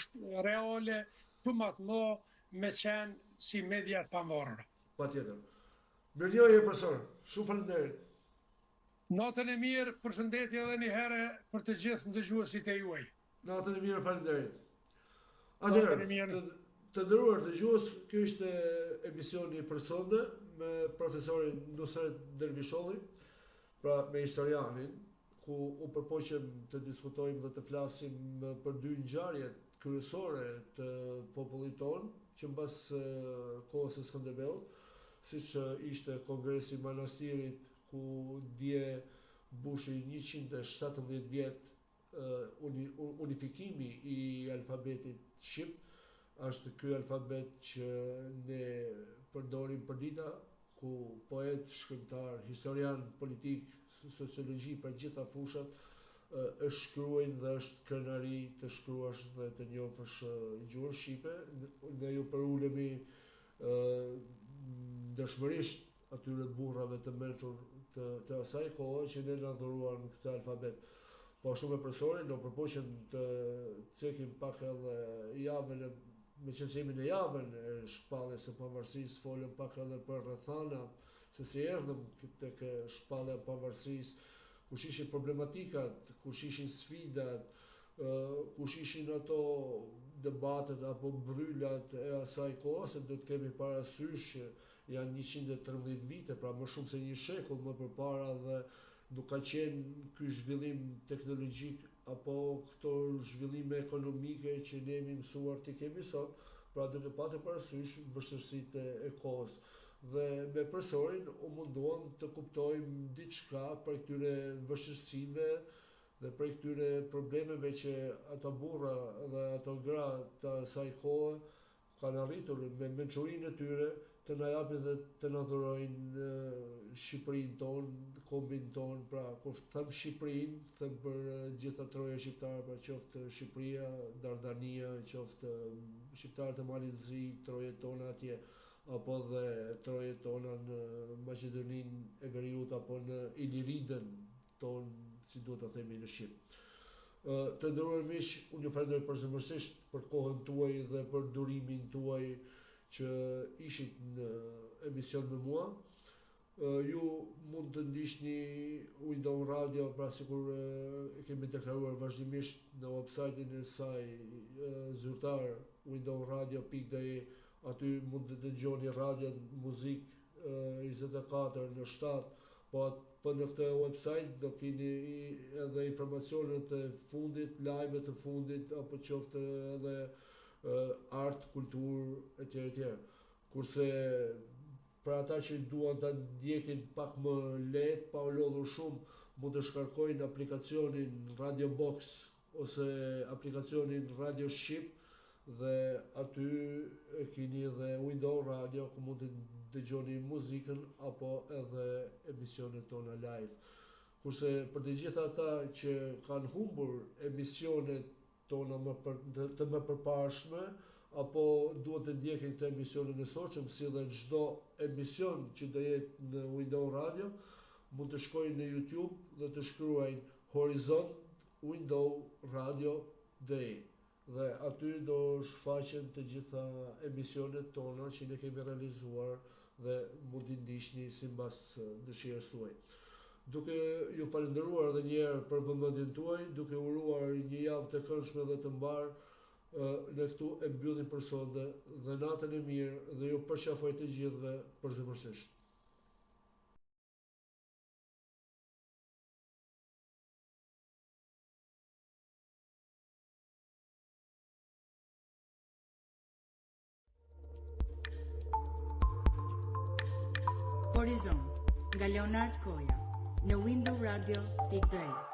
Speaker 3: reale të më të mëdha me qenë si media të pambarura.
Speaker 2: Patjetër. Mirënjohje profesor, shumë faleminderit.
Speaker 3: Natën e mirë, përshëndetje edhe një herë për të gjithë ndëgjuesit e juaj.
Speaker 2: Natën e mirë, faleminderit. Atëherë, të nderuar dëgjues, ky ishte emisioni për sonte me profesorin Nusret Dervisholli, pra me historianin, ku u përpoqem të diskutojmë dhe të flasim për dy ngjarjet kryesore të popullit tonë, që mbas kohës së Skënderbeut, siç ishte Kongresi i Manastirit, ku dje mbushi 117 vjet unifikimi i alfabetit shqip. Është ky alfabet që ne përdorim përdita, ku poet, shkrimtar, historian, politik, sociologji për gjitha fushat është shkruajnë dhe është krenari të shkruash dhe të njohësh gjuhën shqipe. Ne ju përulemi dëshmërisht atyre burrave të mençur të asaj kohe që ne na dhuruan këtë alfabet. Po ashtu me profesorin do përpoqem të cekim pak edhe javën me që jemi në javën e shpalljes së pavarësisë, folëm pak edhe për rrethana, se si erdhëm tek shpallja e pavarësisë, kush ishin problematikat, kush ishin sfidat, kush ishin ato debatet apo bryllat e asaj kohe, se do të kemi parasysh që janë 113 vite, pra më shumë se një shekull më përpara dhe nuk ka qenë ky zhvillim teknologjik apo këto zhvillime ekonomike që ne jemi mësuar të kemi sot, pra duke patur parasysh vështirësitë e kohës. Dhe me profesorin u munduam të kuptojmë diçka për këtyre vështirësive dhe për këtyre problemeve që ato burra dhe ato gra të asaj kohe kanë arritur me mençurinë e tyre të na japin dhe të na dhurojnë Shqipërinë tonë, kombin tonë, pra kur them Shqipërinë, them për gjitha troja shqiptare, pra qoftë Shqipëria, Dardania, qoftë shqiptarët e Malit Zi, trojet tona atje, apo dhe trojet tona në Maqedoninë e Veriut apo në Iliridën tonë, si duhet ta themi në Shqip. Të nderuar miq, unë ju falenderoj përzemërsisht për kohën tuaj dhe për durimin tuaj që ishit në emision me mua. Ju mund të ndiqni Window Radio, pra sikur e kemi deklaruar vazhdimisht në website-in e saj zyrtar windowradio.de. Aty mund të dëgjoni radio, muzikë 24 në 7, po në këtë website do keni edhe informacionet e fundit, lajmet e fundit, apo qoftë edhe art, kulturë, etj. Kurse për ata që duan ta ndjekin pak më lehtë, pa u lodhur shumë, mund të shkarkojnë aplikacionin Radio Box ose aplikacionin Radio Shqip dhe aty keni edhe Window Radio ku mund të dëgjoni muzikën apo edhe emisionet tona live. Kurse për të gjithë ata që kanë humbur emisionet tona të më përparshme, apo duhet të ndjekin këtë emisionin e sotshëm, si dhe çdo emision që do jetë në Window Radio, mund të shkojnë në YouTube dhe të shkruajnë Horizont Window Radio Day. Dhe aty do shfaqen të gjitha emisionet tona që ne kemi realizuar dhe mund t'i ndiqni sipas dëshirës tuaj. Duke ju falenderuar edhe një herë për vëmendjen tuaj, duke uruar një javë të këndshme dhe të mbar, ne këtu e mbyllim për sonte dhe natën e mirë dhe ju përqafoj të gjithëve përzemërsisht.
Speaker 1: Horizont nga Leonard Koja në Window Radio.de.